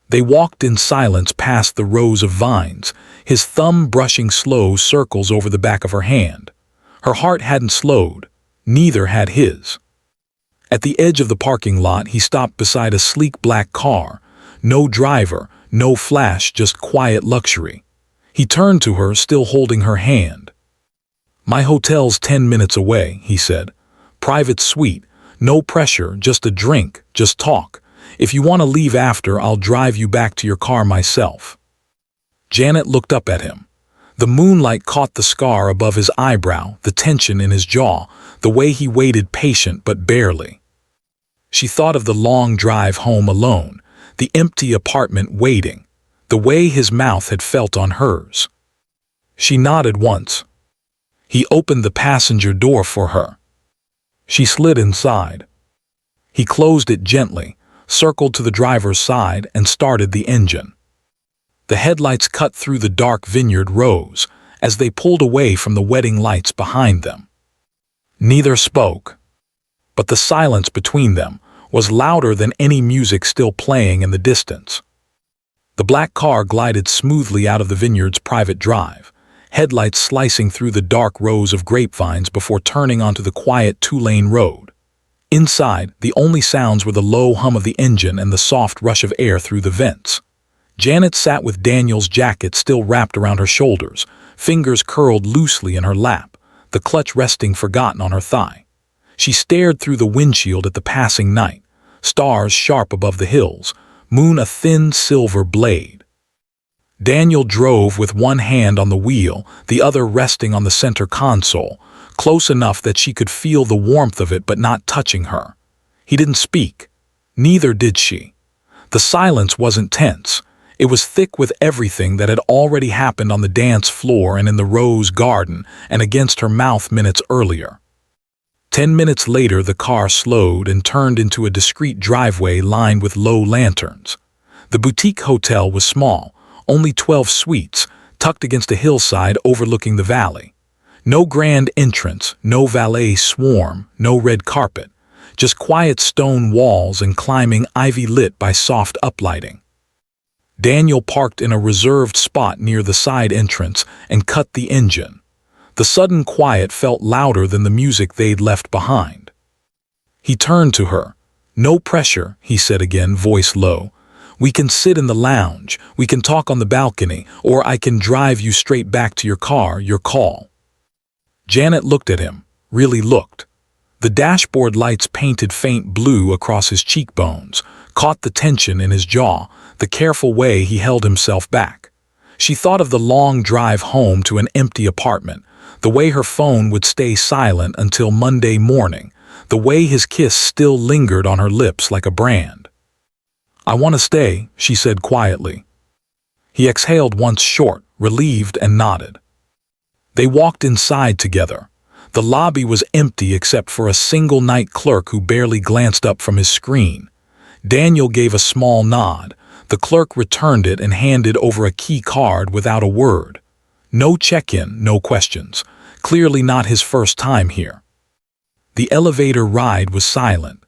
They walked in silence past the rows of vines, his thumb brushing slow circles over the back of her hand. Her heart hadn't slowed, neither had his. At the edge of the parking lot, he stopped beside a sleek black car. No driver, no flash, just quiet luxury. He turned to her, still holding her hand. "My hotel's 10 minutes away," he said. "Private suite, no pressure, just a drink, just talk. If you want to leave after, I'll drive you back to your car myself." Janet looked up at him. The moonlight caught the scar above his eyebrow, the tension in his jaw, the way he waited, patient but barely. She thought of the long drive home alone, the empty apartment waiting, the way his mouth had felt on hers. She nodded once. He opened the passenger door for her. She slid inside. He closed it gently, circled to the driver's side, and started the engine. The headlights cut through the dark vineyard rows as they pulled away from the wedding lights behind them. Neither spoke, but the silence between them was louder than any music still playing in the distance. The black car glided smoothly out of the vineyard's private drive, headlights slicing through the dark rows of grapevines before turning onto the quiet two-lane road. Inside, the only sounds were the low hum of the engine and the soft rush of air through the vents. Janet sat with Daniel's jacket still wrapped around her shoulders, fingers curled loosely in her lap, the clutch resting forgotten on her thigh. She stared through the windshield at the passing night, stars sharp above the hills, moon a thin silver blade. Daniel drove with one hand on the wheel, the other resting on the center console, close enough that she could feel the warmth of it but not touching her. He didn't speak, Neither did she. The silence wasn't tense. It was thick with everything that had already happened on the dance floor and in the rose garden and against her mouth minutes earlier. 10 minutes later, the car slowed and turned into a discreet driveway lined with low lanterns. The boutique hotel was small, only 12 suites, tucked against a hillside overlooking the valley. No grand entrance, no valet swarm, no red carpet, just quiet stone walls and climbing ivy lit by soft uplighting. Daniel parked in a reserved spot near the side entrance and cut the engine. The sudden quiet felt louder than the music they'd left behind. He turned to her. "No pressure," he said again, voice low. "We can sit in the lounge, we can talk on the balcony, or I can drive you straight back to your car, your call." Janet looked at him, really looked. The dashboard lights painted faint blue across his cheekbones, caught the tension in his jaw, the careful way he held himself back. She thought of the long drive home to an empty apartment, the way her phone would stay silent until Monday morning, the way his kiss still lingered on her lips like a brand. "I want to stay," she said quietly. He exhaled once short, relieved, and nodded. They walked inside together. The lobby was empty except for a single night clerk who barely glanced up from his screen. Daniel gave a small nod. The clerk returned it and handed over a key card without a word. No check-in, no questions. Clearly not his first time here. The elevator ride was silent.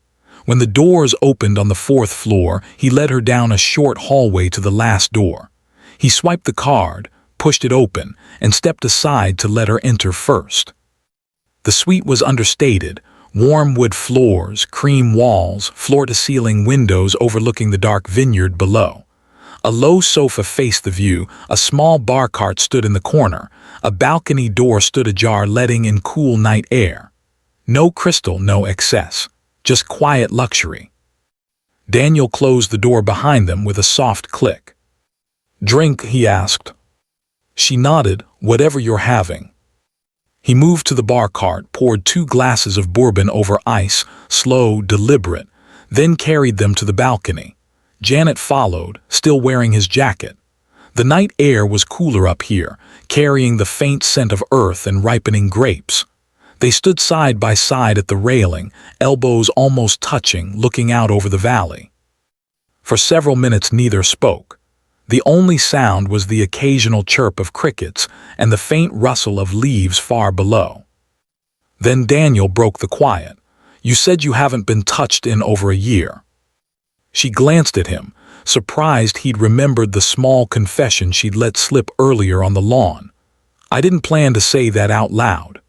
When the doors opened on the 4th floor, he led her down a short hallway to the last door. He swiped the card, pushed it open, and stepped aside to let her enter first. The suite was understated. Warm wood floors, cream walls, floor-to-ceiling windows overlooking the dark vineyard below. A low sofa faced the view, a small bar cart stood in the corner, a balcony door stood ajar letting in cool night air. No crystal, no excess, just quiet luxury. Daniel closed the door behind them with a soft click. "Drink?" he asked. She nodded. "Whatever you're having." He moved to the bar cart, poured 2 glasses of bourbon over ice, slow, deliberate, then carried them to the balcony. Janet followed, still wearing his jacket. The night air was cooler up here, carrying the faint scent of earth and ripening grapes. They stood side by side at the railing, elbows almost touching, looking out over the valley. For several minutes neither spoke. The only sound was the occasional chirp of crickets and the faint rustle of leaves far below. Then Daniel broke the quiet. "You said you haven't been touched in over a year." She glanced at him, surprised he'd remembered the small confession she'd let slip earlier on the lawn. "I didn't plan to say that out loud."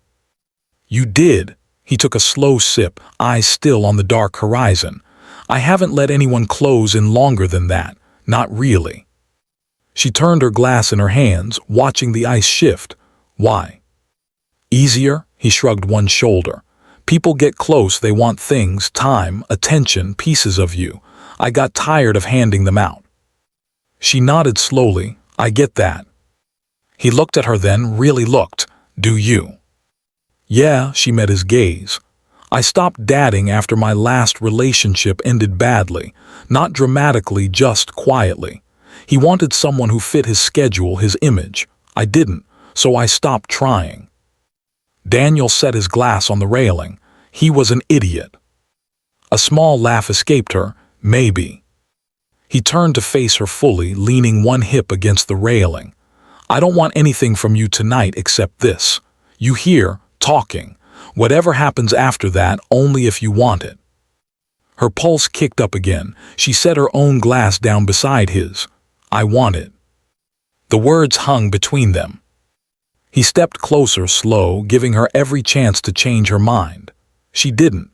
"You did." He took a slow sip, eyes still on the dark horizon. "I haven't let anyone close in longer than that, not really." She turned her glass in her hands, watching the ice shift. "Why?" "Easier?" He shrugged one shoulder. "People get close, they want things, time, attention, pieces of you. I got tired of handing them out." She nodded slowly. "I get that." He looked at her then, really looked. "Do you?" "Yeah," she met his gaze. "I stopped dating after my last relationship ended badly, not dramatically, just quietly. He wanted someone who fit his schedule, his image. I didn't, so I stopped trying." Daniel set his glass on the railing. He was an idiot. A small laugh escaped her. "Maybe." He turned to face her fully, leaning one hip against the railing. "I don't want anything from you tonight except this. You hear, talking. Whatever happens after that, only if you want it." Her pulse kicked up again. She set her own glass down beside his. "I want it." The words hung between them. He stepped closer, slow, giving her every chance to change her mind. She didn't.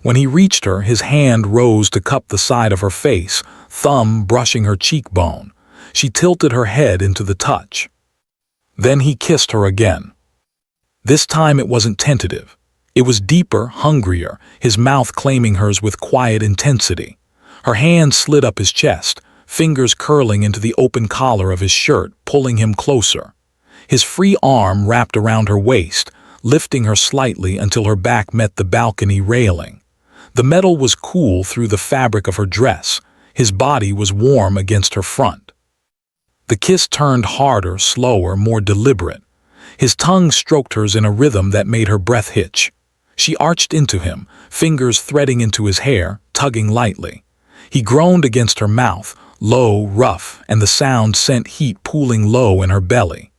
When he reached her, his hand rose to cup the side of her face, thumb brushing her cheekbone. She tilted her head into the touch. Then he kissed her again. This time it wasn't tentative. It was deeper, hungrier, his mouth claiming hers with quiet intensity. Her hand slid up his chest, fingers curling into the open collar of his shirt, pulling him closer. His free arm wrapped around her waist, lifting her slightly until her back met the balcony railing. The metal was cool through the fabric of her dress. His body was warm against her front. The kiss turned harder, slower, more deliberate. His tongue stroked hers in a rhythm that made her breath hitch. She arched into him, fingers threading into his hair, tugging lightly. He groaned against her mouth, low, rough, and the sound sent heat pooling low in her belly.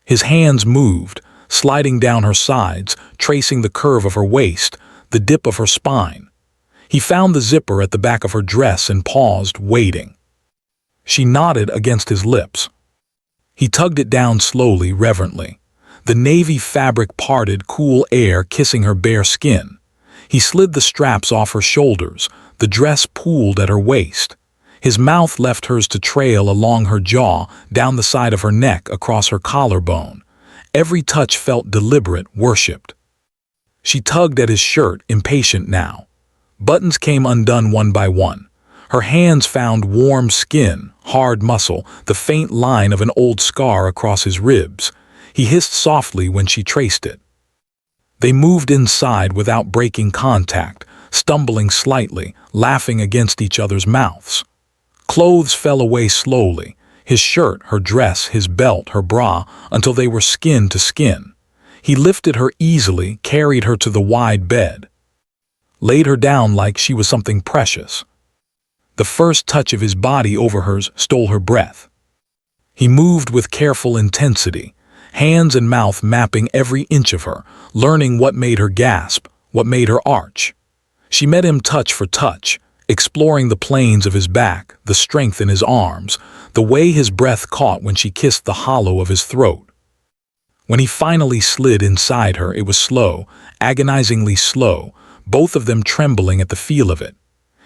His hands moved, sliding down her sides, tracing the curve of her waist, the dip of her spine. He found the zipper at the back of her dress and paused, waiting. She nodded against his lips. He tugged it down slowly, reverently. The navy fabric parted, cool air kissing her bare skin. He slid the straps off her shoulders, the dress pooled at her waist. His mouth left hers to trail along her jaw, down the side of her neck, across her collarbone. Every touch felt deliberate, worshipped. She tugged at his shirt, impatient now. Buttons came undone one by one. Her hands found warm skin, hard muscle, the faint line of an old scar across his ribs. He hissed softly when she traced it. They moved inside without breaking contact, stumbling slightly, laughing against each other's mouths. Clothes fell away slowly, his shirt, her dress, his belt, her bra, until they were skin to skin. He lifted her easily, carried her to the wide bed. Laid her down like she was something precious. The first touch of his body over hers stole her breath. He moved with careful intensity, hands and mouth mapping every inch of her, learning what made her gasp, what made her arch. She met him touch for touch, exploring the planes of his back, the strength in his arms, the way his breath caught when she kissed the hollow of his throat. When he finally slid inside her, it was slow, agonizingly slow, both of them trembling at the feel of it.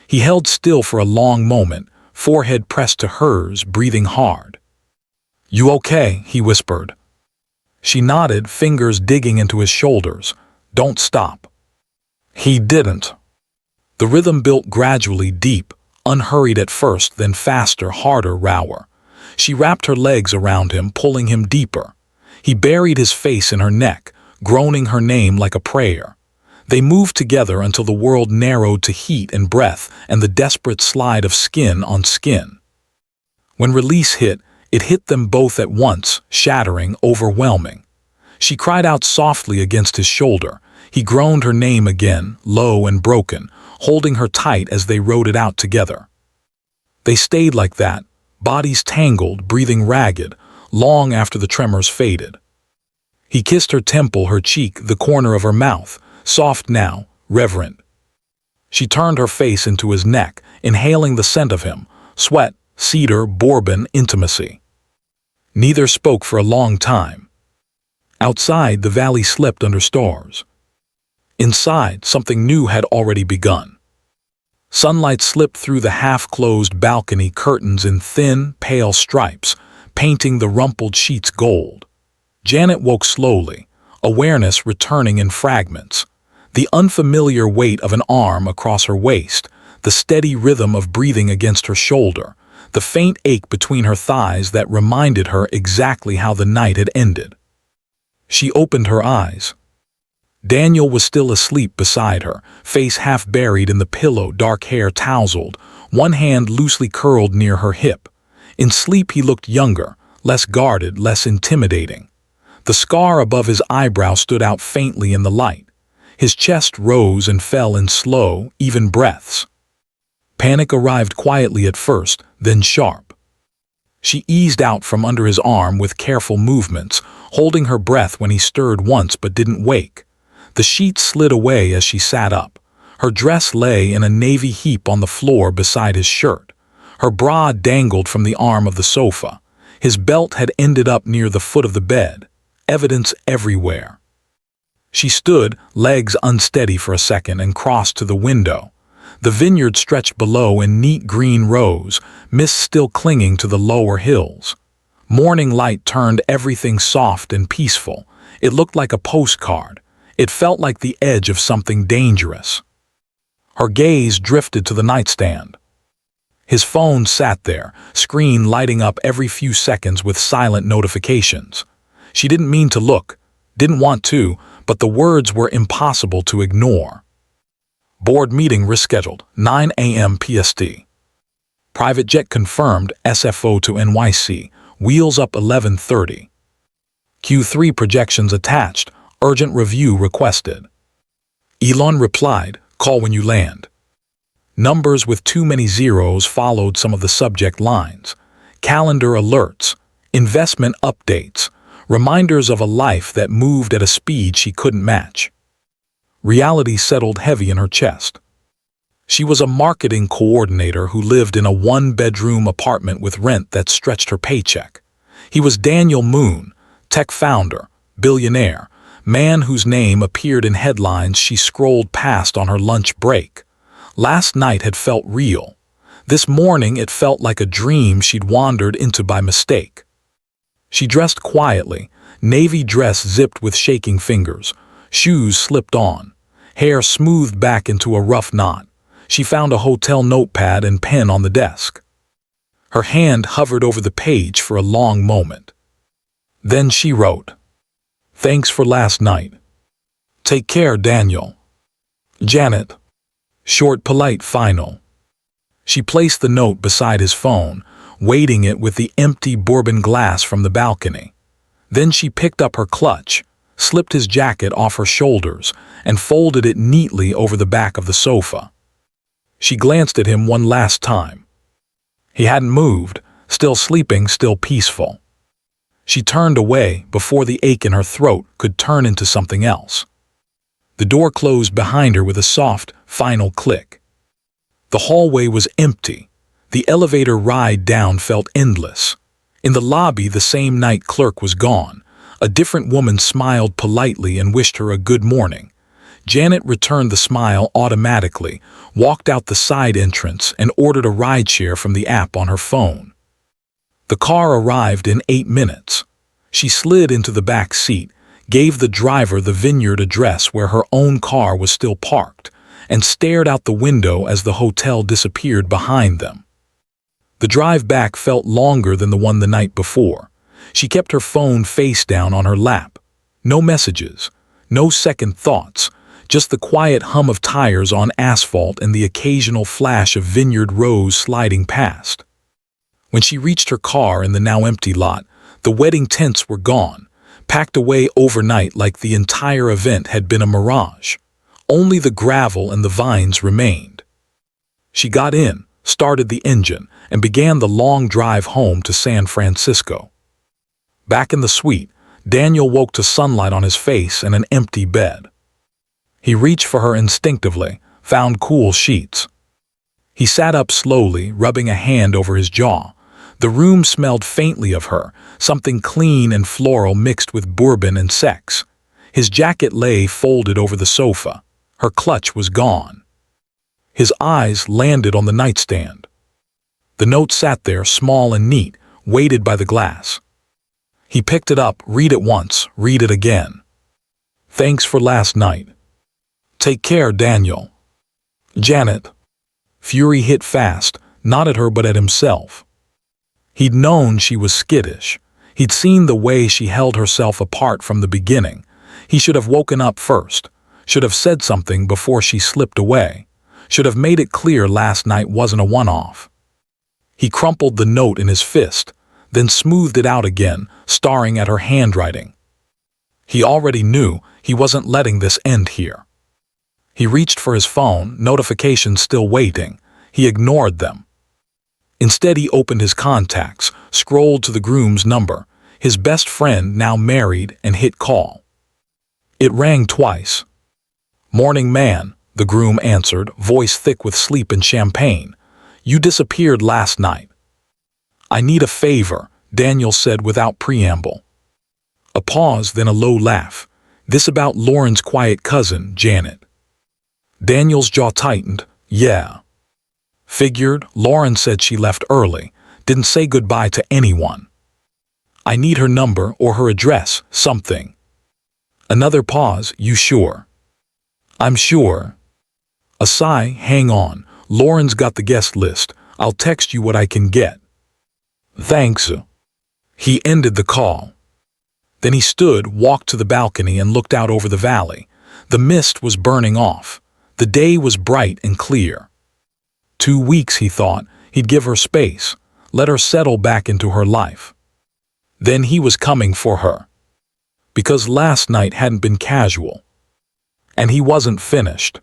He held still for a long moment, forehead pressed to hers, breathing hard. "You okay?" he whispered. She nodded, fingers digging into his shoulders. "Don't stop." He didn't. The rhythm built gradually, deep, unhurried at first, then faster, harder, rower. She wrapped her legs around him, pulling him deeper. He buried his face in her neck, groaning her name like a prayer. They moved together until the world narrowed to heat and breath and the desperate slide of skin on skin. When release hit, it hit them both at once, shattering, overwhelming. She cried out softly against his shoulder. He groaned her name again, low and broken, holding her tight as they rode it out together. They stayed like that, bodies tangled, breathing ragged, long after the tremors faded. He kissed her temple, her cheek, the corner of her mouth, soft now, reverent. She turned her face into his neck, inhaling the scent of him, sweat, cedar, bourbon, intimacy. Neither spoke for a long time. Outside, the valley slept under stars. Inside, something new had already begun. Sunlight slipped through the half-closed balcony curtains in thin, pale stripes, painting the rumpled sheets gold. Janet woke slowly, awareness returning in fragments. The unfamiliar weight of an arm across her waist, the steady rhythm of breathing against her shoulder, the faint ache between her thighs that reminded her exactly how the night had ended. She opened her eyes. Daniel was still asleep beside her, face half buried in the pillow, dark hair tousled, one hand loosely curled near her hip. In sleep he looked younger, less guarded, less intimidating. The scar above his eyebrow stood out faintly in the light. His chest rose and fell in slow, even breaths. Panic arrived quietly at first, then sharp. She eased out from under his arm with careful movements, holding her breath when he stirred once but didn't wake. The sheet slid away as she sat up. Her dress lay in a navy heap on the floor beside his shirt. Her bra dangled from the arm of the sofa. His belt had ended up near the foot of the bed. Evidence everywhere. She stood, legs unsteady for a second, and crossed to the window. The vineyard stretched below in neat green rows, mist still clinging to the lower hills. Morning light turned everything soft and peaceful. It looked like a postcard. It felt like the edge of something dangerous. Her gaze drifted to the nightstand. His phone sat there, screen lighting up every few seconds with silent notifications. She didn't mean to look, didn't want to, but the words were impossible to ignore. Board meeting rescheduled, 9 a.m. PST. Private jet confirmed, SFO to NYC, wheels up 11:30. Q3 projections attached, urgent review requested. Elon replied, call when you land. Numbers with too many zeros followed some of the subject lines. Calendar alerts, investment updates, reminders of a life that moved at a speed she couldn't match. Reality settled heavy in her chest. She was a marketing coordinator who lived in a one-bedroom apartment with rent that stretched her paycheck. He was Daniel Moon, tech founder, billionaire, man whose name appeared in headlines she scrolled past on her lunch break. Last night had felt real. This morning it felt like a dream she'd wandered into by mistake. She dressed quietly, navy dress zipped with shaking fingers, shoes slipped on, hair smoothed back into a rough knot. She found a hotel notepad and pen on the desk. Her hand hovered over the page for a long moment. Then she wrote, "Thanks for last night. Take care, Daniel. Janet." Short, polite, final. She placed the note beside his phone, weighting it with the empty bourbon glass from the balcony. Then she picked up her clutch, slipped his jacket off her shoulders, and folded it neatly over the back of the sofa. She glanced at him one last time. He hadn't moved, still sleeping, still peaceful. She turned away before the ache in her throat could turn into something else. The door closed behind her with a soft, final click. The hallway was empty. The elevator ride down felt endless. In the lobby, the same night clerk was gone. A different woman smiled politely and wished her a good morning. Janet returned the smile automatically, walked out the side entrance, and ordered a rideshare from the app on her phone. The car arrived in 8 minutes. She slid into the back seat, gave the driver the Vineyard address where her own car was still parked, and stared out the window as the hotel disappeared behind them. The drive back felt longer than the one the night before. She kept her phone face down on her lap. No messages, no second thoughts, just the quiet hum of tires on asphalt and the occasional flash of Vineyard Rows sliding past. When she reached her car in the now empty lot, the wedding tents were gone, packed away overnight like the entire event had been a mirage. Only the gravel and the vines remained. She got in, started the engine, and began the long drive home to San Francisco. Back in the suite, Daniel woke to sunlight on his face and an empty bed. He reached for her instinctively, found cool sheets. He sat up slowly, rubbing a hand over his jaw. The room smelled faintly of her, something clean and floral mixed with bourbon and sex. His jacket lay folded over the sofa. Her clutch was gone. His eyes landed on the nightstand. The note sat there, small and neat, weighted by the glass. He picked it up, read it once, read it again. "Thanks for last night. Take care, Daniel. Janet." Fury hit fast, not at her but at himself. He'd known she was skittish. He'd seen the way she held herself apart from the beginning. He should have woken up first, should have said something before she slipped away, should have made it clear last night wasn't a one-off. He crumpled the note in his fist, then smoothed it out again, staring at her handwriting. He already knew he wasn't letting this end here. He reached for his phone, notifications still waiting. He ignored them. Instead, he opened his contacts, scrolled to the groom's number, his best friend now married, and hit call. It rang twice. "Morning, man," the groom answered, voice thick with sleep and champagne. "You disappeared last night." "I need a favor," Daniel said without preamble. A pause, then a low laugh. "This about Lauren's quiet cousin, Janet." Daniel's jaw tightened. "Yeah. Figured. Lauren said she left early, didn't say goodbye to anyone. I need her number or her address, something." Another pause. "You sure?" "I'm sure." A sigh. "Hang on. Lauren's got the guest list. I'll text you what I can get." "Thanks." He ended the call. Then he stood, walked to the balcony, and looked out over the valley. The mist was burning off. The day was bright and clear. 2 weeks, he thought. He'd give her space, let her settle back into her life. Then he was coming for her. Because last night hadn't been casual. And he wasn't finished.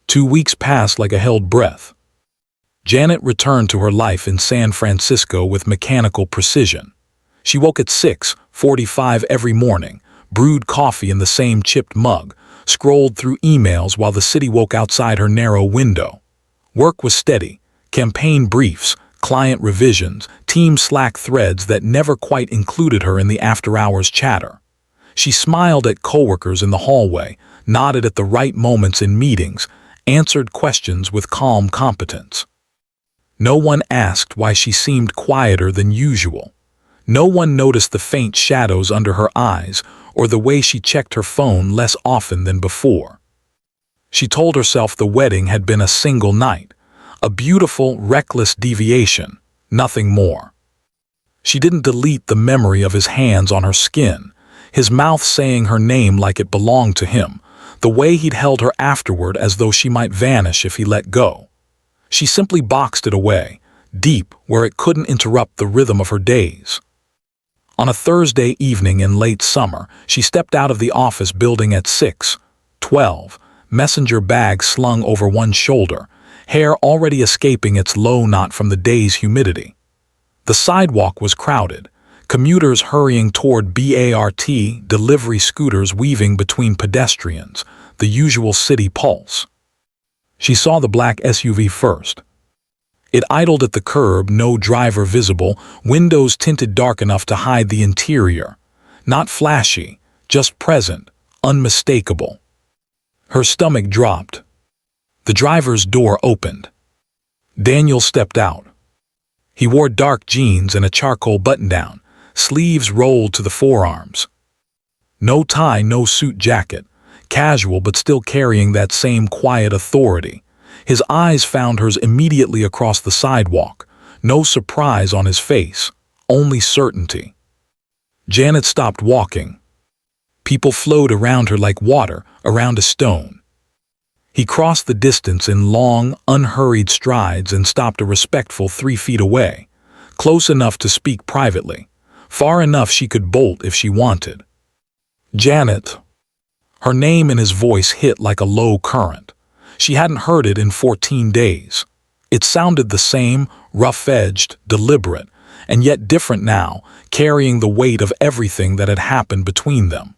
2 weeks passed like a held breath. Janet returned to her life in San Francisco with mechanical precision. She woke at 6:45 every morning, brewed coffee in the same chipped mug, scrolled through emails while the city woke outside her narrow window. Work was steady, campaign briefs, client revisions, team Slack threads that never quite included her in the after-hours chatter. She smiled at coworkers in the hallway, nodded at the right moments in meetings, answered questions with calm competence. No one asked why she seemed quieter than usual. No one noticed the faint shadows under her eyes or the way she checked her phone less often than before. She told herself the wedding had been a single night, a beautiful, reckless deviation, nothing more. She didn't delete the memory of his hands on her skin, his mouth saying her name like it belonged to him, the way he'd held her afterward as though she might vanish if he let go. She simply boxed it away, deep where it couldn't interrupt the rhythm of her days. On a Thursday evening in late summer, she stepped out of the office building at 6:12, messenger bag slung over one shoulder, hair already escaping its low knot from the day's humidity. The sidewalk was crowded, commuters hurrying toward BART, delivery scooters weaving between pedestrians, the usual city pulse. She saw the black SUV first. It idled at the curb, no driver visible, windows tinted dark enough to hide the interior. Not flashy, just present, unmistakable. Her stomach dropped. The driver's door opened. Daniel stepped out. He wore dark jeans and a charcoal button-down, sleeves rolled to the forearms. No tie, no suit jacket, casual but still carrying that same quiet authority. His eyes found hers immediately across the sidewalk, no surprise on his face, only certainty. Janet stopped walking. People flowed around her like water around a stone. He crossed the distance in long, unhurried strides and stopped a respectful 3 feet away, close enough to speak privately, far enough she could bolt if she wanted. Janet. Her name and his voice hit like a low current. She hadn't heard it in 14 days. It sounded the same, rough-edged, deliberate, and yet different now, carrying the weight of everything that had happened between them.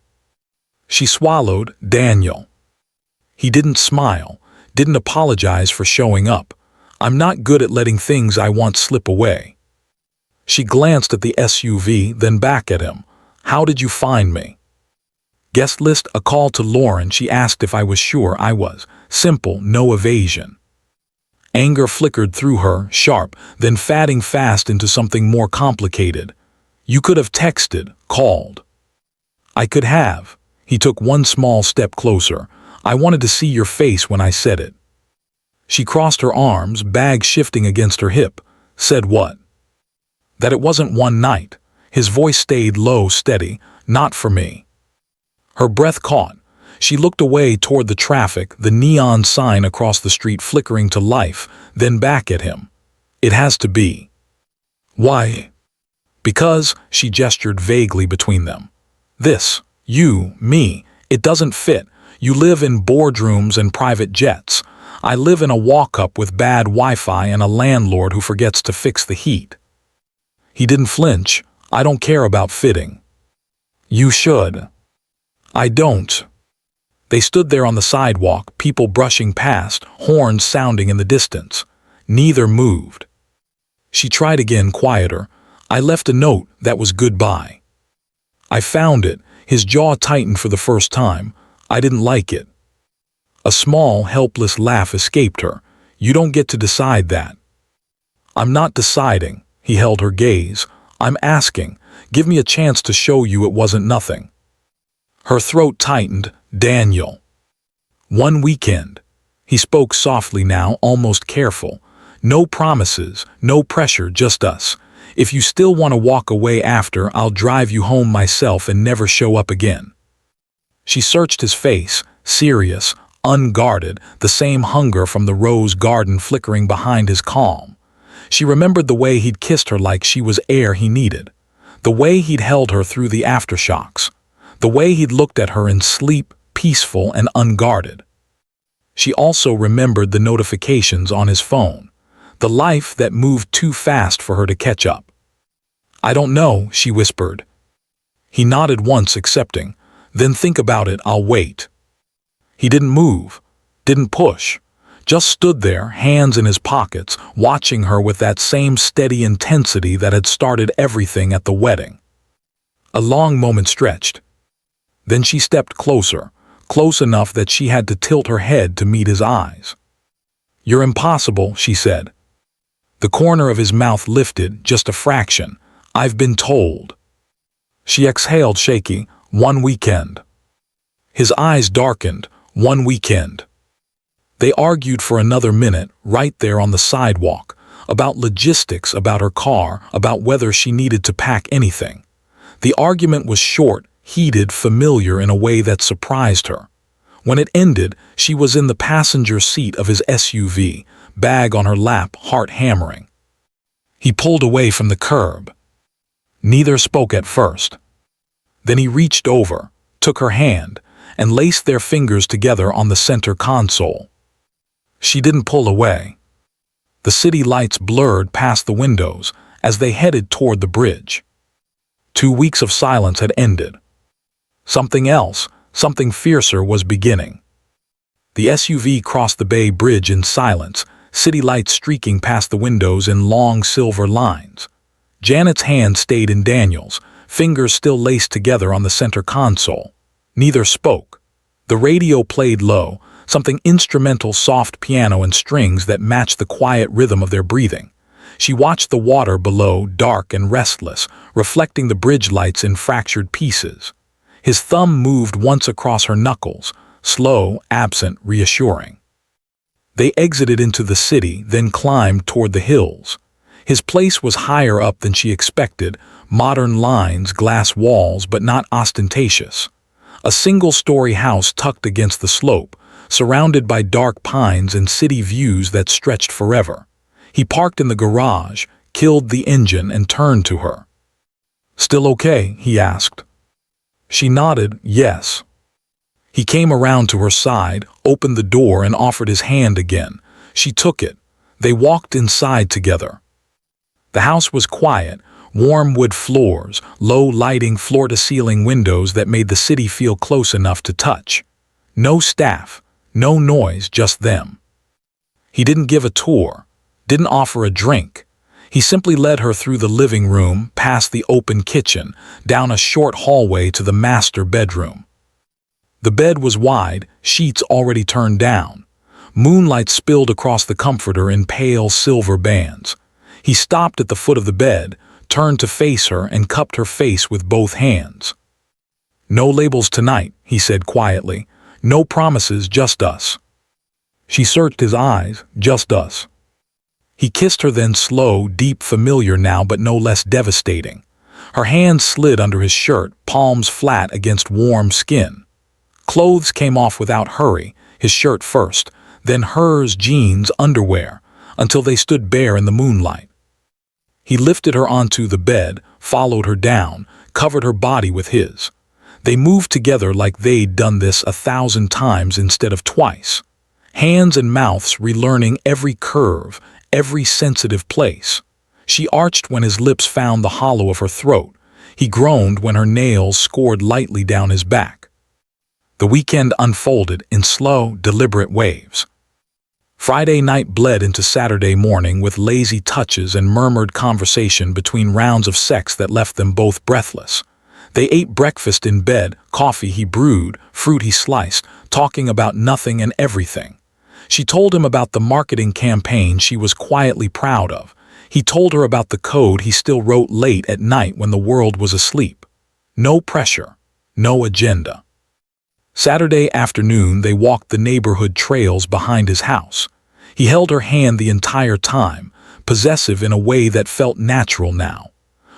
She swallowed. Daniel. He didn't smile, didn't apologize for showing up. I'm not good at letting things I want slip away. She glanced at the SUV, then back at him. How did you find me? Guest list, a call to Lauren. She asked if I was sure I was. Simple, no evasion. Anger flickered through her, sharp, then fatting fast into something more complicated. You could have texted, called. I could have. He took one small step closer. I wanted to see your face when I said it. She crossed her arms, bag shifting against her hip. Said what? That it wasn't one night. His voice stayed low, steady. Not for me. Her breath caught. She looked away toward the traffic, the neon sign across the street flickering to life, then back at him. It has to be. Why? Because, she gestured vaguely between them. This, you, me, it doesn't fit. You live in boardrooms and private jets. I live in a walk-up with bad Wi-Fi and a landlord who forgets to fix the heat. He didn't flinch. I don't care about fitting. You should. I don't. They stood there on the sidewalk, people brushing past, horns sounding in the distance. Neither moved. She tried again, quieter. I left a note that was goodbye. I found it. His jaw tightened for the first time. I didn't like it. A small, helpless laugh escaped her. You don't get to decide that. I'm not deciding. He held her gaze. I'm asking. Give me a chance to show you it wasn't nothing. Her throat tightened. Daniel. One weekend. He spoke softly now, almost careful. No promises, no pressure, just us. If you still want to walk away after, I'll drive you home myself and never show up again. She searched his face, serious, unguarded, the same hunger from the rose garden flickering behind his calm. She remembered the way he'd kissed her like she was air he needed, the way he'd held her through the aftershocks, the way he'd looked at her in sleep, peaceful and unguarded. She also remembered the notifications on his phone, the life that moved too fast for her to catch up. "I don't know," she whispered. He nodded once, accepting. "Then think about it, I'll wait." He didn't move, didn't push, just stood there, hands in his pockets, watching her with that same steady intensity that had started everything at the wedding. A long moment stretched. Then she stepped closer, close enough that she had to tilt her head to meet his eyes. "You're impossible," she said. The corner of his mouth lifted, just a fraction. "I've been told." She exhaled, shaky. "One weekend." His eyes darkened. "One weekend." They argued for another minute, right there on the sidewalk, about logistics, about her car, about whether she needed to pack anything. The argument was short, heated, familiar in a way that surprised her. When it ended, she was in the passenger seat of his SUV, bag on her lap, heart hammering. He pulled away from the curb. Neither spoke at first. Then he reached over, took her hand, and laced their fingers together on the center console. She didn't pull away. The city lights blurred past the windows as they headed toward the bridge. 2 weeks of silence had ended. Something else, something fiercer was beginning. The SUV crossed the Bay Bridge in silence, city lights streaking past the windows in long silver lines. Janet's hand stayed in Daniel's, fingers still laced together on the center console. Neither spoke. The radio played low, something instrumental, soft piano and strings that matched the quiet rhythm of their breathing. She watched the water below, dark and restless, reflecting the bridge lights in fractured pieces. His thumb moved once across her knuckles, slow, absent, reassuring. They exited into the city, then climbed toward the hills. His place was higher up than she expected, modern lines, glass walls, but not ostentatious. A single-story house tucked against the slope, surrounded by dark pines and city views that stretched forever. He parked in the garage, killed the engine, and turned to her. "Still okay?" he asked. She nodded, yes. He came around to her side, opened the door, and offered his hand again. She took it. They walked inside together. The house was quiet, warm wood floors, low lighting, floor-to-ceiling windows that made the city feel close enough to touch. No staff, no noise, just them. He didn't give a tour, didn't offer a drink. He simply led her through the living room, past the open kitchen, down a short hallway to the master bedroom. The bed was wide, sheets already turned down. Moonlight spilled across the comforter in pale silver bands. He stopped at the foot of the bed, turned to face her, and cupped her face with both hands. "No labels tonight," he said quietly. "No promises, just us." She searched his eyes. "Just us." He kissed her then, slow, deep, familiar now, but no less devastating. Her hands slid under his shirt, palms flat against warm skin. Clothes came off without hurry, his shirt first, then hers, jeans, underwear, until they stood bare in the moonlight. He lifted her onto the bed, followed her down, covered her body with his. They moved together like they'd done this 1,000 times instead of twice. Hands and mouths relearning every curve, every sensitive place. She arched when his lips found the hollow of her throat. He groaned when her nails scored lightly down his back. The weekend unfolded in slow, deliberate waves. Friday night bled into Saturday morning with lazy touches and murmured conversation between rounds of sex that left them both breathless. They ate breakfast in bed, coffee he brewed, fruit he sliced, talking about nothing and everything. She told him about the marketing campaign she was quietly proud of. He told her about the code he still wrote late at night when the world was asleep. No pressure, no agenda. Saturday afternoon they walked the neighborhood trails behind his house. He held her hand the entire time, possessive in a way that felt natural now.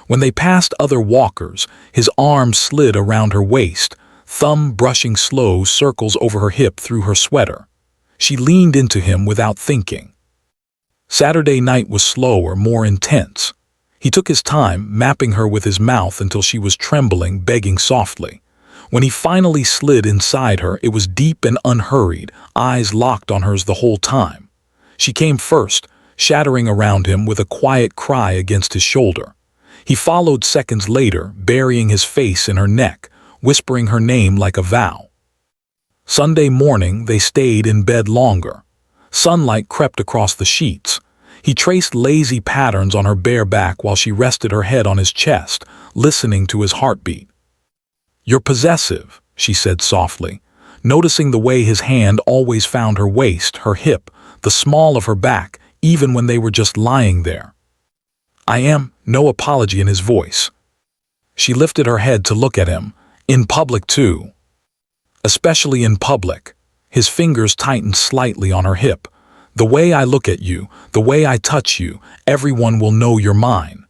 When they passed other walkers, his arm slid around her waist, thumb brushing slow circles over her hip through her sweater. She leaned into him without thinking. Saturday night was slower, more intense. He took his time, mapping her with his mouth until she was trembling, begging softly. When he finally slid inside her, it was deep and unhurried, eyes locked on hers the whole time. She came first, shattering around him with a quiet cry against his shoulder. He followed seconds later, burying his face in her neck, whispering her name like a vow. Sunday morning, they stayed in bed longer. Sunlight crept across the sheets. He traced lazy patterns on her bare back while she rested her head on his chest, listening to his heartbeat. "You're possessive," she said softly, noticing the way his hand always found her waist, her hip, the small of her back, even when they were just lying there. "I am," no apology in his voice. She lifted her head to look at him, in public too. Especially in public. His fingers tightened slightly on her hip. "The way I look at you, the way I touch you, everyone will know you're mine."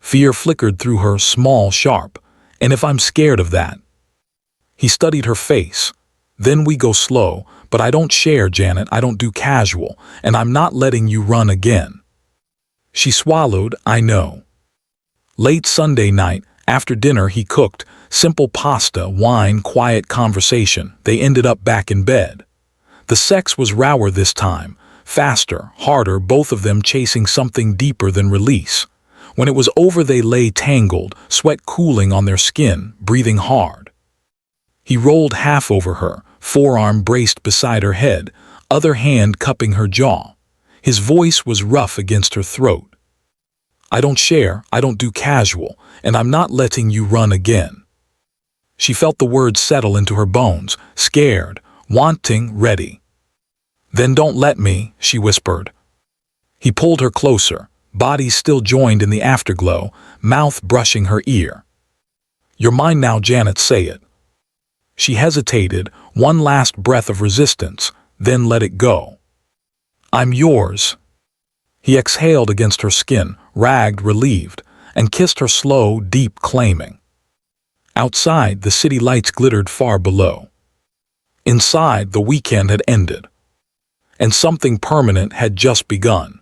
Fear flickered through her, small, sharp. "And if I'm scared of that?" He studied her face. "Then we go slow, but I don't share, Janet, I don't do casual, and I'm not letting you run again." She swallowed. "I know." Late Sunday night, after dinner he cooked, simple pasta, wine, quiet conversation. They ended up back in bed. The sex was rawer this time, faster, harder, both of them chasing something deeper than release. When it was over they lay tangled, sweat cooling on their skin, breathing hard. He rolled half over her, forearm braced beside her head, other hand cupping her jaw. His voice was rough against her throat. "I don't share, I don't do casual, and I'm not letting you run again." She felt the words settle into her bones, scared, wanting, ready. "Then don't let me," she whispered. He pulled her closer, bodies still joined in the afterglow, mouth brushing her ear. "You're mine now, Janet, say it." She hesitated, one last breath of resistance, then let it go. "I'm yours." He exhaled against her skin, ragged, relieved, and kissed her slow, deep claiming. Outside, the city lights glittered far below. Inside, the weekend had ended. And something permanent had just begun.